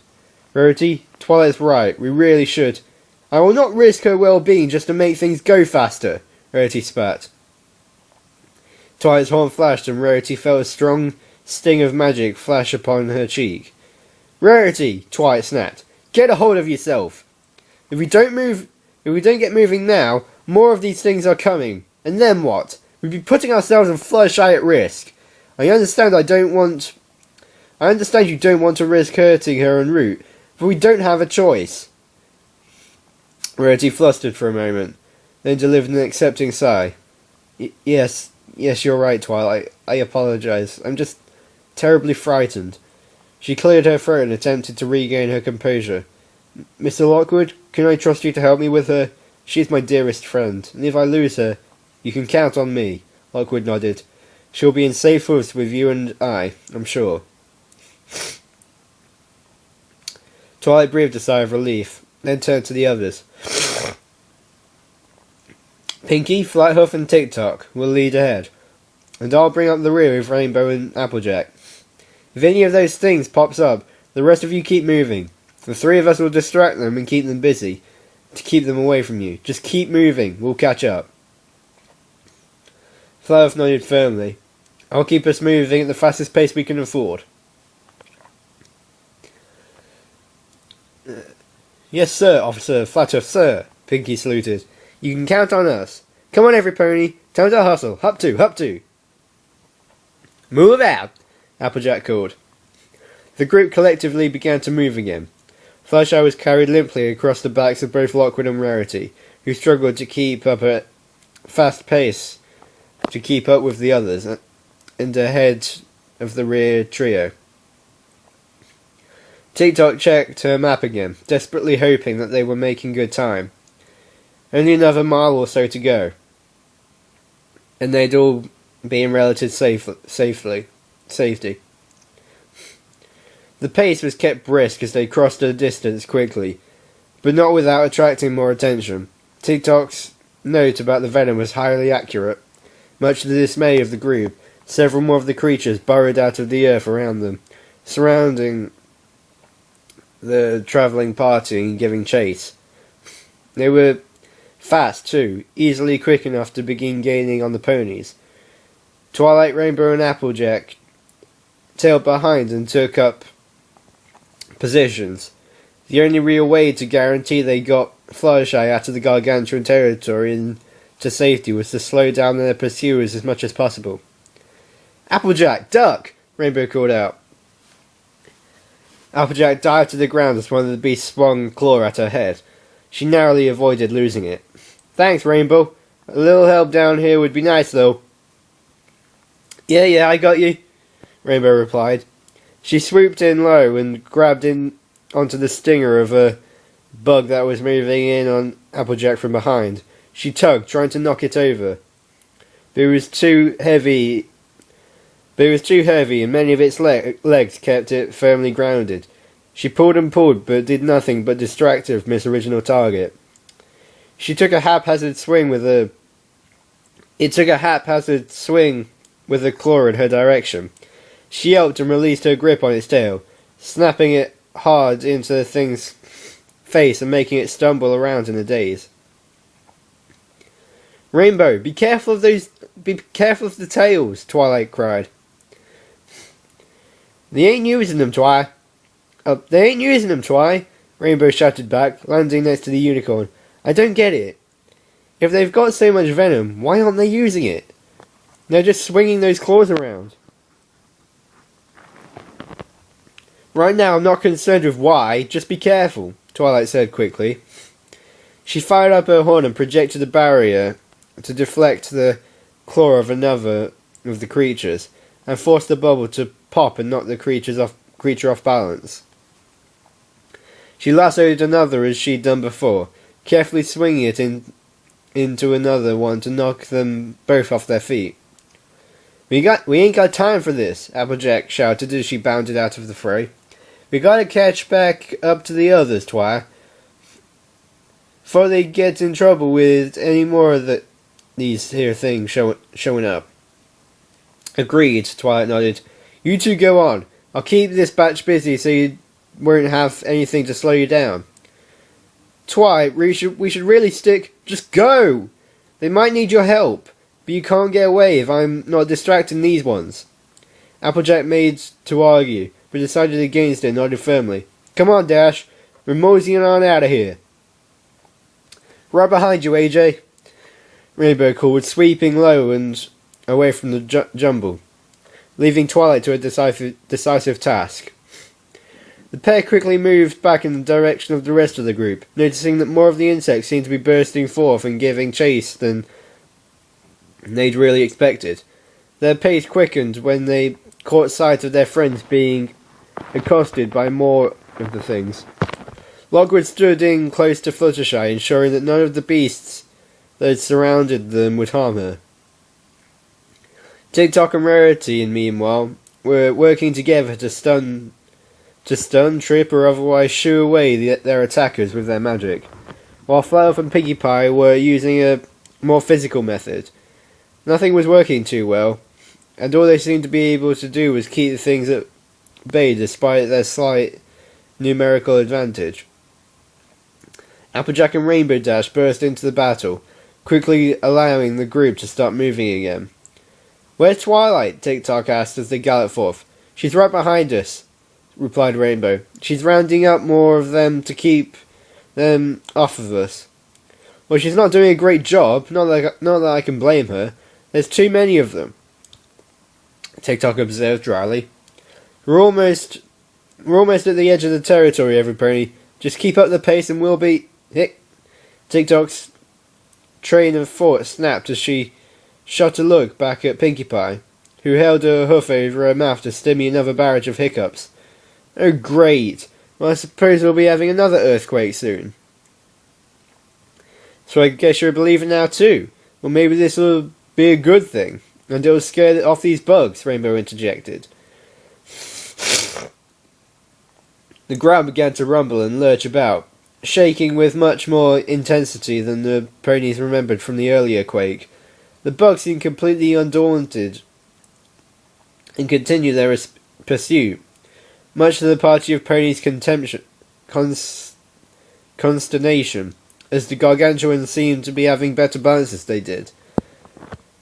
Rarity, Twilight's right, we really should. I will not risk her well-being just to make things go faster, Rarity spat. Twilight's horn flashed and Rarity felt a strong sting of magic flash upon her cheek. Rarity, Twilight snapped. Get a hold of yourself. If we don't get moving now, more of these things are coming. And then what? We'd be putting ourselves and Fluttershy at risk. I understand you don't want to risk hurting her en route, but we don't have a choice. Rarity flustered for a moment, then delivered an accepting sigh. Yes, you're right, Twilight. I apologize. I'm just terribly frightened. She cleared her throat and attempted to regain her composure. Mr. Lockwood, can I trust you to help me with her? She's my dearest friend, and if I lose her, you can count on me. Lockwood nodded. She'll be in safe hands with you and I'm sure. Twilight breathed a sigh of relief, then turned to the others. Pinky, Flathoof and TikTok will lead ahead, and I'll bring up the rear with Rainbow and Applejack. If any of those things pops up, the rest of you keep moving. The three of us will distract them and keep them busy, to keep them away from you. Just keep moving, we'll catch up. Flathoof nodded firmly. I'll keep us moving at the fastest pace we can afford. Yes, sir, Officer Flathoof, sir, Pinky saluted. You can count on us. Come on, every pony. Time to hustle. Up to. Move out, Applejack called. The group collectively began to move again. Fluttershy was carried limply across the backs of both Lockwood and Rarity, who struggled to keep up at fast pace to keep up with the others, and ahead of the rear trio. TikTok checked her map again, desperately hoping that they were making good time. Only another mile or so to go, and they'd all be in relative safety. The pace was kept brisk as they crossed the distance quickly, but not without attracting more attention. TikTok's note about the venom was highly accurate. Much to the dismay of the group, several more of the creatures burrowed out of the earth around them, surrounding the travelling party and giving chase. They were fast, too, easily quick enough to begin gaining on the ponies. Twilight, Rainbow and Applejack tailed behind and took up positions. The only real way to guarantee they got Fluttershy out of the gargantuan territory and to safety was to slow down their pursuers as much as possible. Applejack, duck! Rainbow called out. Applejack dived to the ground as one of the beasts swung a claw at her head. She narrowly avoided losing it. Thanks, Rainbow. A little help down here would be nice, though. Yeah, I got you, Rainbow replied. She swooped in low and grabbed in onto the stinger of a bug that was moving in on Applejack from behind. She tugged, trying to knock it over. But it was too heavy, and many of its legs kept it firmly grounded. She pulled and pulled, but did nothing but distract her from its original target. It took a haphazard swing with a claw in her direction. She yelped and released her grip on its tail, snapping it hard into the thing's face and making it stumble around in a daze. Rainbow, be careful of the tails, Twilight cried. They ain't using them, Twi, Rainbow shouted back, landing next to the unicorn. I don't get it. If they've got so much venom, why aren't they using it? They're just swinging those claws around. Right now, I'm not concerned with why, just be careful, Twilight said quickly. She fired up her horn and projected a barrier to deflect the claw of another of the creatures, and forced the bubble to pop and knock the creature off balance. She lassoed another as she'd done before, carefully swinging it into another one to knock them both off their feet. We ain't got time for this, Applejack shouted as she bounded out of the fray. We gotta catch back up to the others, Twi, before they get in trouble with any more of these here things showing up. Agreed, Twilight nodded. You two go on. I'll keep this batch busy so you won't have anything to slow you down. Twi, we should really stick. Just go! They might need your help, but you can't get away if I'm not distracting these ones. Applejack made to argue, but decided against it and nodded firmly. Come on, Dash. We're moseying on out of here. Right behind you, AJ, Rainbow called, sweeping low and away from the jumble, leaving Twilight to a decisive task. The pair quickly moved back in the direction of the rest of the group, noticing that more of the insects seemed to be bursting forth and giving chase than they'd really expected. Their pace quickened when they caught sight of their friends being accosted by more of the things. Lockwood stood in close to Fluttershy, ensuring that none of the beasts that had surrounded them would harm her. TikTok and Rarity, meanwhile, were working together to stun, trip, or otherwise shoo away their attackers with their magic, while Fluff and Pinkie Pie were using a more physical method. Nothing was working too well, and all they seemed to be able to do was keep the things at bay despite their slight numerical advantage. Applejack and Rainbow Dash burst into the battle, quickly allowing the group to start moving again. Where's Twilight? TikTok asked as they galloped forth. She's right behind us, replied Rainbow. She's rounding up more of them to keep them off of us. Well, she's not doing a great job, not that I can blame her. There's too many of them, TikTok observed dryly. We're almost at the edge of the territory, everybody. Just keep up the pace and we'll be... TikTok's train of thought snapped as she shot a look back at Pinkie Pie, who held her hoof over her mouth to stimmy another barrage of hiccups. Oh, great. Well, I suppose we'll be having another earthquake soon. So I guess you're a believer now too. Well, maybe this will be a good thing, and it'll scare off these bugs, Rainbow interjected. The ground began to rumble and lurch about, shaking with much more intensity than the ponies remembered from the earlier quake. The bugs seemed completely undaunted and continued their pursuit, much to the party of ponies' consternation, as the gargantuans seemed to be having better balances they did.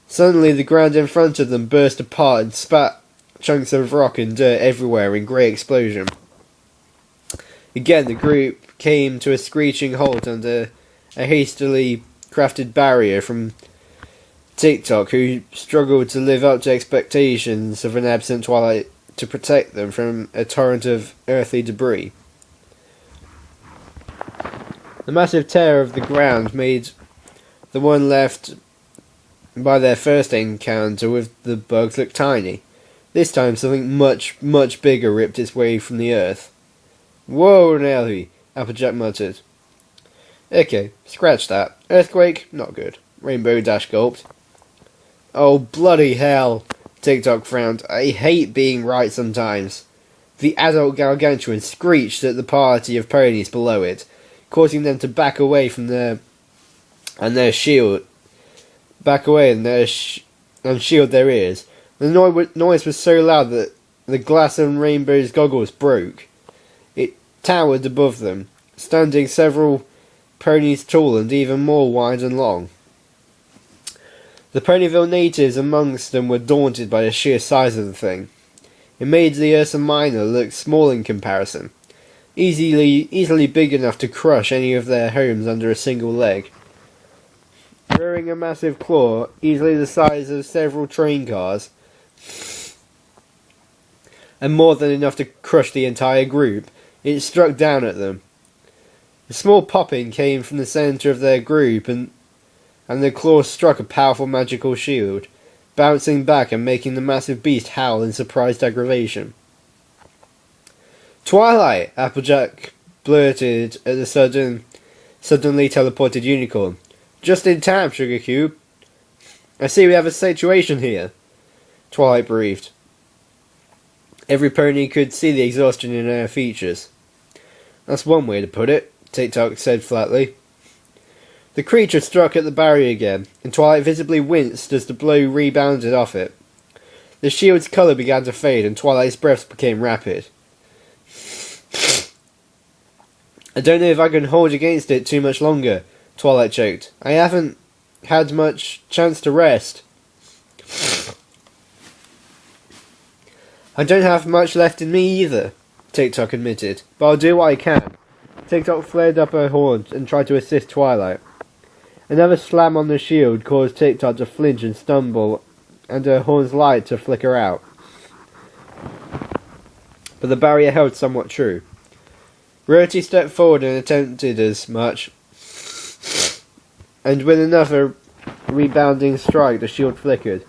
Suddenly the ground in front of them burst apart and spat chunks of rock and dirt everywhere in great explosion. Again the group came to a screeching halt under a hastily crafted barrier from TikTok, who struggled to live up to expectations of an absent Twilight to protect them from a torrent of earthly debris. The massive tear of the ground made the one left by their first encounter with the bugs look tiny. This time something much, much bigger ripped its way from the earth. "Whoa, Nelly," Applejack muttered. "Okay, scratch that. Earthquake? Not good." Rainbow Dash gulped. "Oh, bloody hell," TikTok frowned. "I hate being right sometimes." The adult gargantuan screeched at the party of ponies below it, causing them to back away from their shield. Back away and shield their ears. The noise was so loud that the glass on Rainbow's goggles broke. It towered above them, standing several ponies tall and even more wide and long. The Ponyville natives amongst them were daunted by the sheer size of the thing. It made the Ursa Minor look small in comparison, easily big enough to crush any of their homes under a single leg. Rearing a massive claw, easily the size of several train cars, and more than enough to crush the entire group, it struck down at them. A small popping came from the centre of their group, and the claw struck a powerful magical shield, bouncing back and making the massive beast howl in surprised aggravation. "Twilight!" Applejack blurted at the suddenly teleported unicorn. "Just in time, Sugar Cube. I see we have a situation here," Twilight breathed. Every pony could see the exhaustion in her features. "That's one way to put it," TikTok said flatly. The creature struck at the barrier again, and Twilight visibly winced as the blow rebounded off it. The shield's colour began to fade, and Twilight's breaths became rapid. "I don't know if I can hold against it too much longer," Twilight choked. "I haven't had much chance to rest." "I don't have much left in me either," TikTok admitted, "but I'll do what I can." TikTok flared up her horns and tried to assist Twilight. Another slam on the shield caused TikTok to flinch and stumble, and her horn's light to flicker out. But the barrier held somewhat true. Rarity stepped forward and attempted as much, and with another rebounding strike the shield flickered.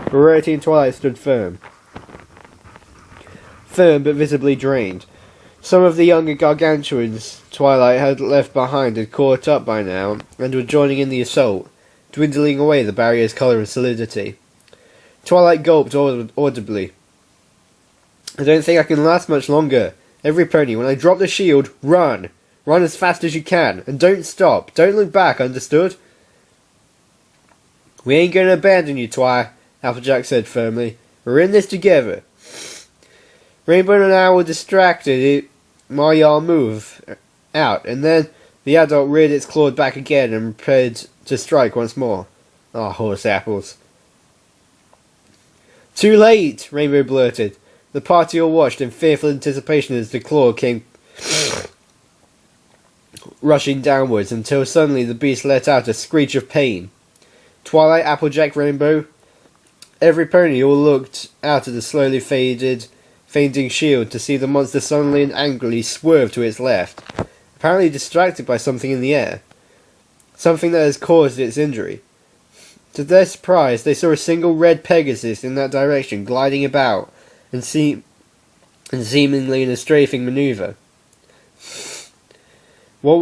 But Rarity and Twilight stood firm but visibly drained. Some of the younger gargantuans Twilight had left behind had caught up by now, and were joining in the assault, dwindling away the barrier's colour and solidity. Twilight gulped audibly. "I don't think I can last much longer. Every pony, when I drop the shield, run! Run as fast as you can, and don't stop. Don't look back, understood?" "We ain't gonna abandon you, Twi," Applejack said firmly. "We're in this together." Rainbow and I were distracted while y'all move out, and then the adult reared its claws back again and prepared to strike once more. Ah, horse apples. "Too late!" Rainbow blurted. The party all watched in fearful anticipation as the claw came rushing downwards, until suddenly the beast let out a screech of pain. Twilight, Applejack, Rainbow, every pony all looked out at the slowly fading shield to see the monster suddenly and angrily swerve to its left, apparently distracted by something in the air, something that has caused its injury. To their surprise, they saw a single red Pegasus in that direction, gliding about, and seemingly in a strafing maneuver. What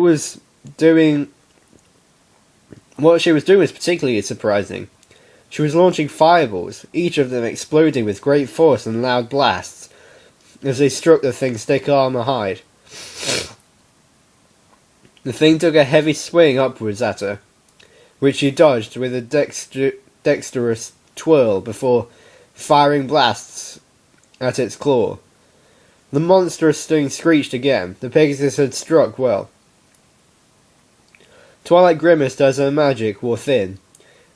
she was doing was particularly surprising. She was launching fireballs, each of them exploding with great force and loud blasts, as they struck the thing's thick armor hide. The thing took a heavy swing upwards at her, which she dodged with a dexterous twirl before firing blasts at its claw. The monstrous thing screeched again. The Pegasus had struck well. Twilight grimaced as her magic wore thin,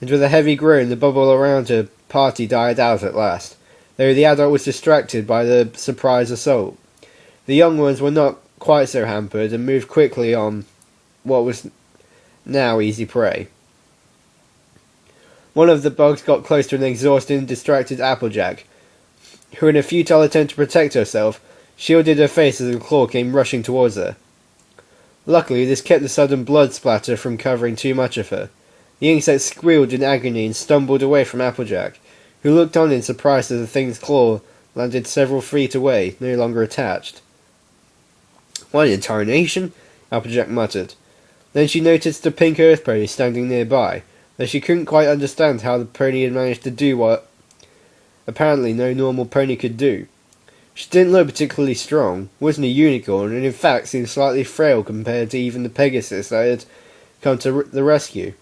and with a heavy groan the bubble around her party died out at last, though the adult was distracted by the surprise assault. The young ones were not quite so hampered, and moved quickly on what was now easy prey. One of the bugs got close to an exhausted and distracted Applejack, who in a futile attempt to protect herself, shielded her face as the claw came rushing towards her. Luckily, this kept the sudden blood splatter from covering too much of her. The insect squealed in agony and stumbled away from Applejack, who looked on in surprise as the thing's claw landed several feet away, no longer attached. "What in tarnation?" Applejack muttered. Then she noticed a pink earth pony standing nearby, though she couldn't quite understand how the pony had managed to do what apparently no normal pony could do. She didn't look particularly strong, wasn't a unicorn, and in fact seemed slightly frail compared to even the Pegasus that had come to the rescue.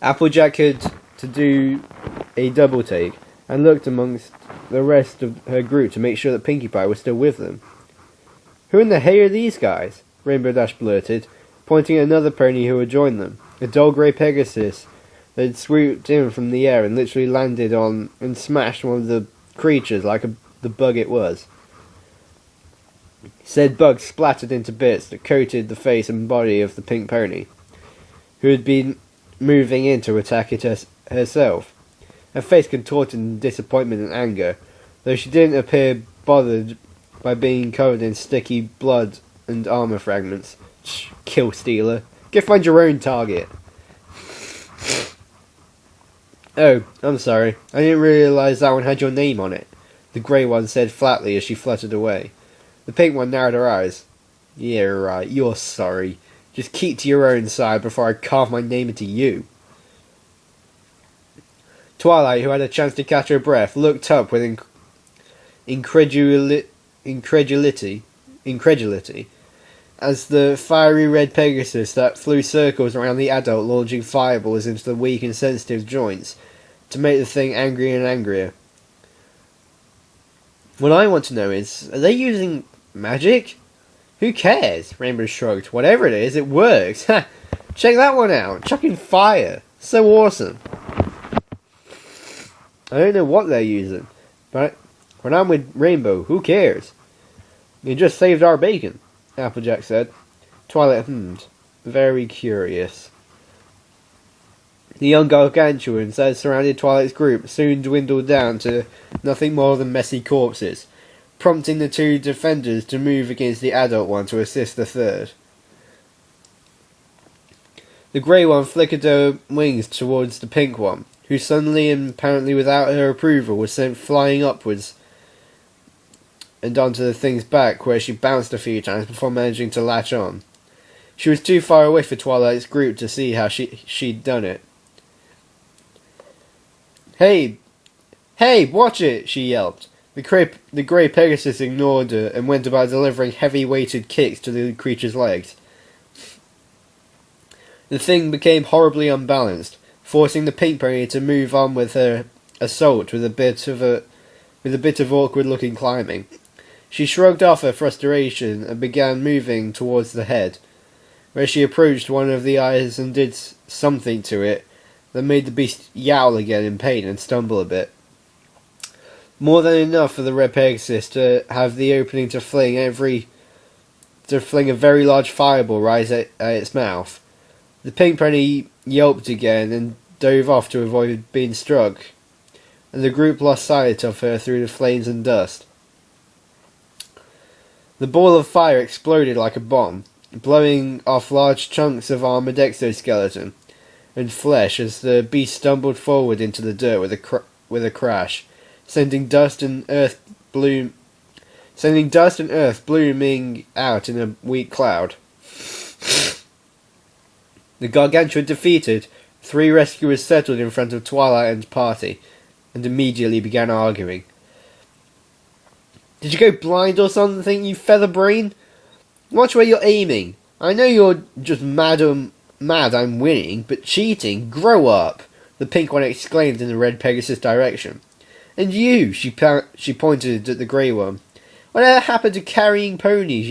Applejack had to do a double take, and looked amongst the rest of her group to make sure that Pinkie Pie was still with them. "Who in the hay are these guys?" Rainbow Dash blurted, pointing at another pony who had joined them, a dull grey Pegasus that had swooped in from the air and literally landed on and smashed one of the creatures like the bug it was. Said bug splattered into bits that coated the face and body of the pink pony, who had been moving in to attack it herself. Her face contorted in disappointment and anger, though she didn't appear bothered by being covered in sticky blood and armour fragments. Kill stealer. Go find your own target. "Oh, I'm sorry. I didn't realise that one had your name on it," the grey one said flatly as she fluttered away. The pink one narrowed her eyes. "Yeah, right. You're sorry. Just keep to your own side before I carve my name into you." Twilight, who had a chance to catch her breath, looked up with incredulity as the fiery red Pegasus that flew circles around the adult launching fireballs into the weak and sensitive joints to make the thing angrier and angrier. "What I want to know is, are they using magic?" "Who cares?" Rainbow shrugged. "Whatever it is, it works. Ha! Check that one out. Chucking fire. So awesome." "I don't know what they're using, but when I'm with Rainbow, who cares?" "You just saved our bacon," Applejack said. Twilight hummed. Very curious. The young gargantuans that surrounded Twilight's group soon dwindled down to nothing more than messy corpses, prompting the two defenders to move against the adult one to assist the third. The grey one flickered her wings towards the pink one, who suddenly and apparently without her approval was sent flying upwards and onto the thing's back, where she bounced a few times before managing to latch on. She was too far away for Twilight's group to see how she'd done it. Hey, watch it!" she yelped. The grey Pegasus ignored her and went about delivering heavy-weighted kicks to the creature's legs. The thing became horribly unbalanced, forcing the pink pony to move on with her assault with a bit of awkward-looking climbing. She shrugged off her frustration and began moving towards the head, where she approached one of the eyes and did something to it that made the beast yowl again in pain and stumble a bit. More than enough for the red Pegasus to have the opening to fling a very large fireball right at its mouth. The pink pony yelped again and dove off to avoid being struck, and the group lost sight of her through the flames and dust. The ball of fire exploded like a bomb, blowing off large chunks of armoured exoskeleton and flesh as the beast stumbled forward into the dirt with a crash, sending dust and earth blooming out in a weak cloud. The gargantuan defeated, 3 rescuers settled in front of Twilight and party, and immediately began arguing. "Did you go blind or something, you featherbrain? Watch where you're aiming. I know you're just mad I'm winning, but cheating? Grow up!" the pink one exclaimed in the red Pegasus' direction. "And you," she pointed at the grey one. "Whatever happened to carrying ponies,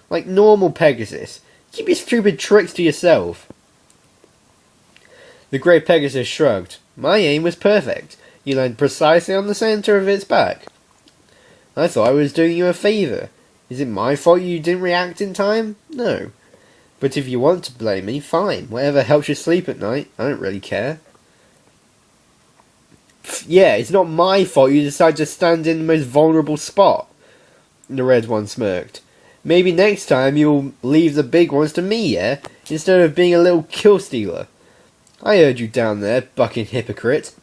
like normal Pegasus? Keep your stupid tricks to yourself." The grey Pegasus shrugged. "My aim was perfect. You landed precisely on the centre of its back. I thought I was doing you a favour. Is it my fault you didn't react in time? No. But if you want to blame me, fine. Whatever helps you sleep at night. I don't really care." Yeah, it's not my fault you decided to stand in the most vulnerable spot. The red one smirked. Maybe next time you'll leave the big ones to me, yeah? Instead of being a little kill stealer. I heard you down there, bucking hypocrite.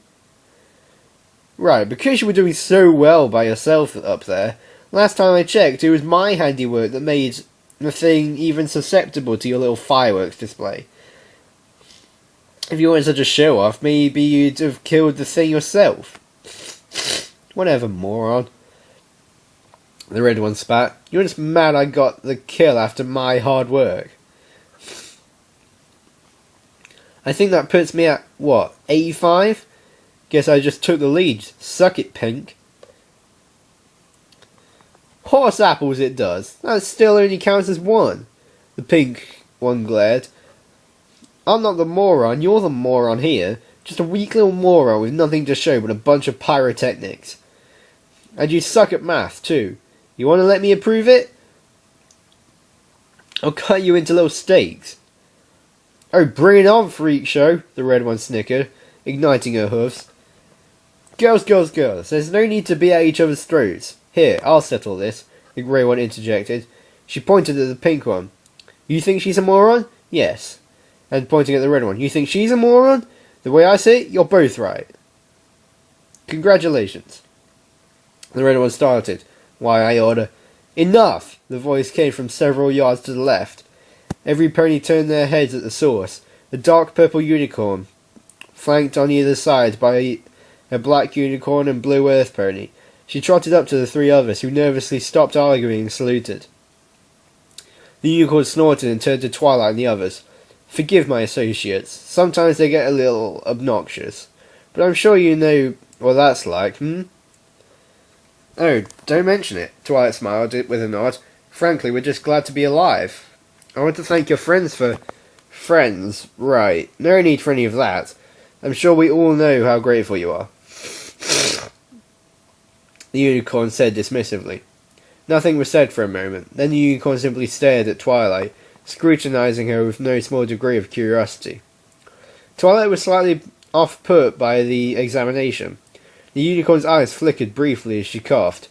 Right, because you were doing so well by yourself up there, last time I checked it was my handiwork that made the thing even susceptible to your little fireworks display. If you weren't such a show-off, maybe you'd have killed the thing yourself. Whatever, moron. The red one spat. You're just mad I got the kill after my hard work. I think that puts me at, what, 85? Guess I just took the lead. Suck it, Pink. Horse apples it does. That still only counts as one. The pink one glared. I'm not the moron, you're the moron here. Just a weak little moron with nothing to show but a bunch of pyrotechnics. And you suck at math, too. You want to let me approve it? I'll cut you into little steaks. Oh, bring it on, freak show, the red one snickered, igniting her hooves. Girls, girls, girls, there's no need to be at each other's throats. Here, I'll settle this, the grey one interjected. She pointed at the pink one. You think she's a moron? Yes. And pointing at the red one. You think she's a moron? The way I see it, you're both right. Congratulations. The red one started. Why, I order. Enough! The voice came from several yards to the left. Every pony turned their heads at the source. A dark purple unicorn, flanked on either side by a black unicorn and blue earth pony. She trotted up to the three others, who nervously stopped arguing and saluted. The unicorn snorted and turned to Twilight and the others. Forgive my associates. Sometimes they get a little obnoxious. But I'm sure you know what that's like, Oh, don't mention it, Twilight smiled with a nod. Frankly, we're just glad to be alive. I want to thank your friends for... Friends, right. No need for any of that. I'm sure we all know how grateful you are. The unicorn said dismissively. Nothing was said for a moment. Then the unicorn simply stared at Twilight, scrutinizing her with no small degree of curiosity. Twilight was slightly off-put by the examination. The unicorn's eyes flickered briefly as she coughed.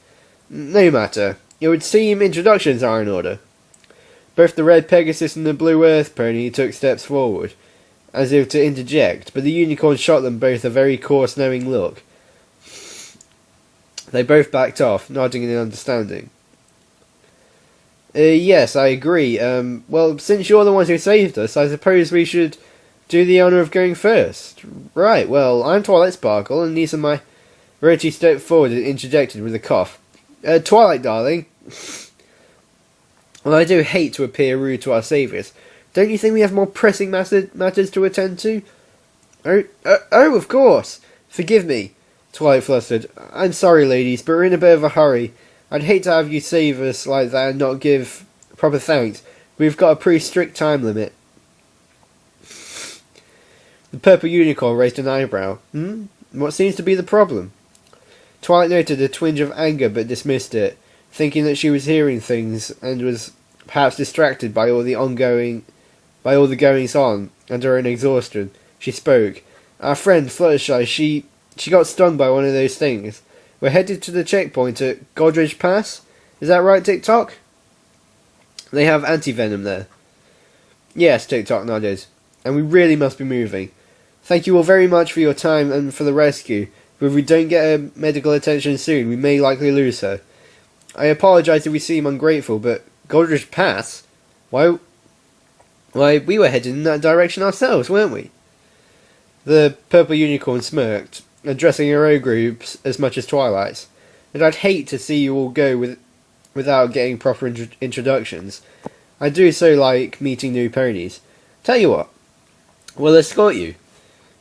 No matter. It would seem introductions are in order. Both the red Pegasus and the blue Earth pony took steps forward, as if to interject, but the unicorn shot them both a very coarse, knowing look. They both backed off, nodding in understanding. Yes, I agree. Well, since you're the ones who saved us, I suppose we should do the honour of going first. Right, well, I'm Twilight Sparkle, and these are my... Reggie stepped forward and interjected with a cough. Twilight, darling. Well, I do hate to appear rude to our saviours. Don't you think we have more pressing matters to attend to? Oh, of course. Forgive me, Twilight flustered. I'm sorry, ladies, but we're in a bit of a hurry. I'd hate to have you save us like that and not give proper thanks. We've got a pretty strict time limit. The purple unicorn raised an eyebrow. What seems to be the problem? Twilight noted a twinge of anger but dismissed it, thinking that she was hearing things and was perhaps distracted by all the goings-on and her own exhaustion. She spoke. Our friend Fluttershy, she got stung by one of those things. We're headed to the checkpoint at Godridge Pass. Is that right, TikTok? They have anti-venom there. Yes, TikTok nodded. And we really must be moving. Thank you all very much for your time and for the rescue. But if we don't get her medical attention soon, we may likely lose her. I apologise if we seem ungrateful, but Godridge Pass? Why, we were headed in that direction ourselves, weren't we? The purple unicorn smirked, addressing her own groups as much as Twilight's. And I'd hate to see you all go without getting proper introductions. I do so like meeting new ponies. Tell you what, we'll escort you.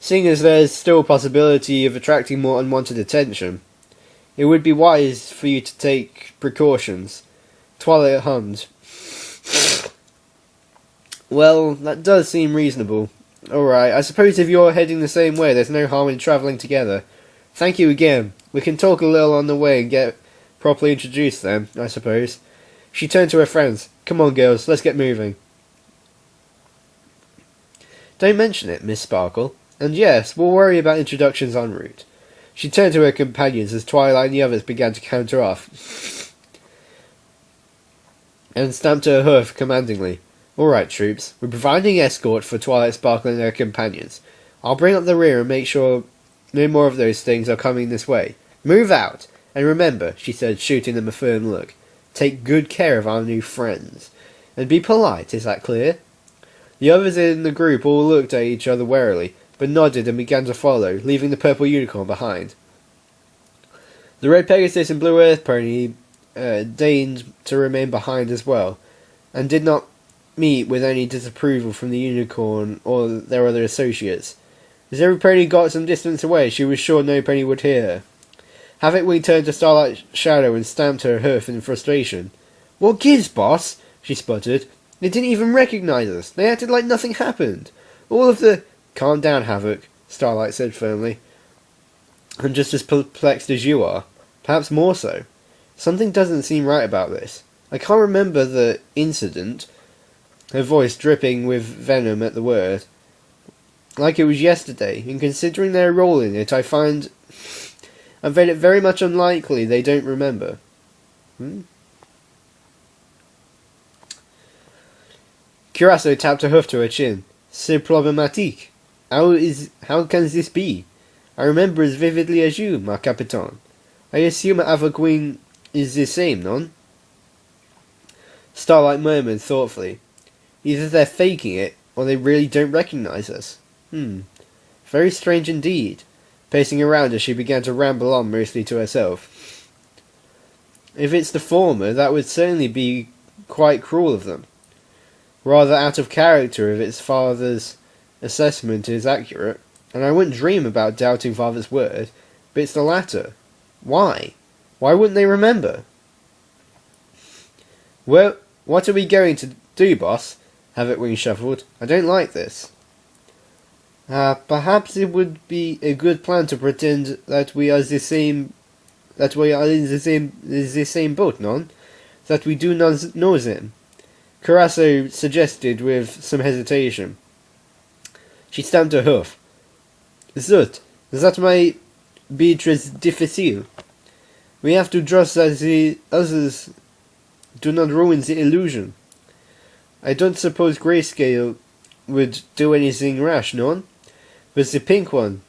Seeing as there's still a possibility of attracting more unwanted attention, it would be wise for you to take precautions. Twilight hummed. Well, that does seem reasonable. Alright, I suppose if you're heading the same way, there's no harm in travelling together. Thank you again. We can talk a little on the way and get properly introduced then, I suppose. She turned to her friends. Come on, girls, let's get moving. Don't mention it, Miss Sparkle. And yes, we'll worry about introductions en route. She turned to her companions as Twilight and the others began to counter off, and stamped her hoof commandingly. "Alright, troops, we're providing escort for Twilight Sparkle and her companions. I'll bring up the rear and make sure no more of those things are coming this way. Move out! And remember," she said, shooting them a firm look, "take good care of our new friends. And be polite, is that clear?" The others in the group all looked at each other warily, but nodded and began to follow, leaving the purple unicorn behind. The red Pegasus and blue Earth Pony deigned to remain behind as well, and did not meet with any disapproval from the unicorn or their other associates. As every pony got some distance away, she was sure no pony would hear her. Havoc turned to Starlight Shadow and stamped her hoof in frustration. "What gives, boss?" she sputtered. "They didn't even recognize us. They acted like nothing happened. All of the—" "Calm down, Havoc," Starlight said firmly. "I'm just as perplexed as you are. Perhaps more so. Something doesn't seem right about this. I can't remember the incident," her voice dripping with venom at the word, "like it was yesterday, and considering their role in it, I find it very much unlikely they don't remember." Curaçao tapped her hoof to her chin. "C'est problématique. How can this be? I remember as vividly as you, ma capitaine. I assume Avogwin is the same, non?" Starlight murmured thoughtfully. "Either they're faking it, or they really don't recognize us. Very strange indeed." Pacing around her, she began to ramble on mostly to herself. "If it's the former, that would certainly be quite cruel of them. Rather out of character if its father's assessment is accurate, and I wouldn't dream about doubting father's word, but it's the latter. Why? Why wouldn't they remember?" "Well, what are we going to do, boss?" Havoc shuffled. "I don't like this." Perhaps it would be a good plan to pretend that we are in the same boat, non? That we do not know them," Curaçao suggested with some hesitation. She stamped her hoof. "Zut, that might be très difficile. We have to trust that the others do not ruin the illusion. I don't suppose Grayscale would do anything rash, non? But the pink one,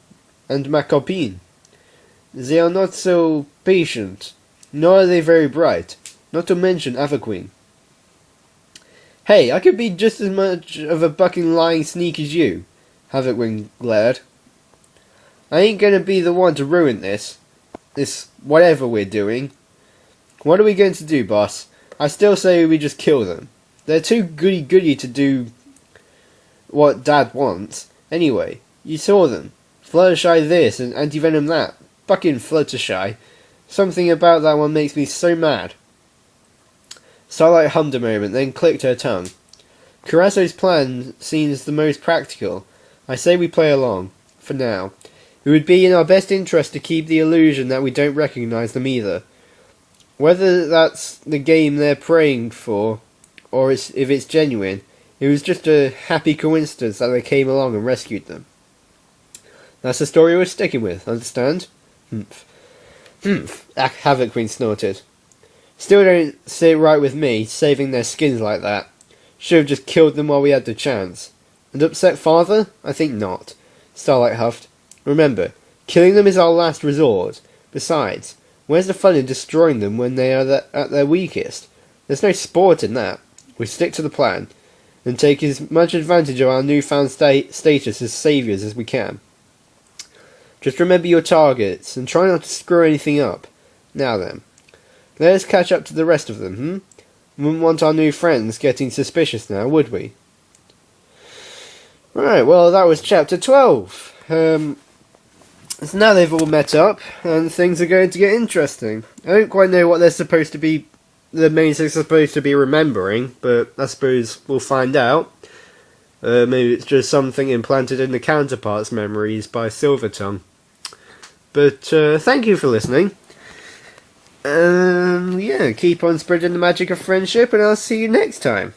and ma copine, they are not so patient, nor are they very bright, not to mention Avogwin." "Hey, I could be just as much of a bucking lying sneak as you," Havocwing glared. "I ain't gonna be the one to ruin this whatever we're doing. What are we going to do, boss? I still say we just kill them. They're too goody-goody to do what Dad wants. Anyway, you saw them. Fluttershy this and Anti-Venom that. Fucking Fluttershy. Something about that one makes me so mad." Starlight hummed a moment, then clicked her tongue. "Curaçao's plan seems the most practical. I say we play along. For now. It would be in our best interest to keep the illusion that we don't recognize them either. Whether that's the game they're praying for, or if it's genuine, it was just a happy coincidence that they came along and rescued them. That's the story we're sticking with, understand?" Havoc Queen snorted. "Still don't sit right with me, saving their skins like that. Should have just killed them while we had the chance. And upset father? I think not," Starlight huffed. "Remember, killing them is our last resort. Besides, where's the fun in destroying them when they are at their weakest? There's no sport in that. We stick to the plan, and take as much advantage of our newfound status as saviours as we can. Just remember your targets, and try not to screw anything up. Now then, let us catch up to the rest of them, Wouldn't want our new friends getting suspicious now, would we?" Right, well, that was chapter 12. So now they've all met up, and things are going to get interesting. I don't quite know what they're supposed to be, the main thing's supposed to be remembering, but I suppose we'll find out. Maybe it's just something implanted in the counterparts' memories by Silvertongue. But thank you for listening. Yeah, keep on spreading the magic of friendship, and I'll see you next time.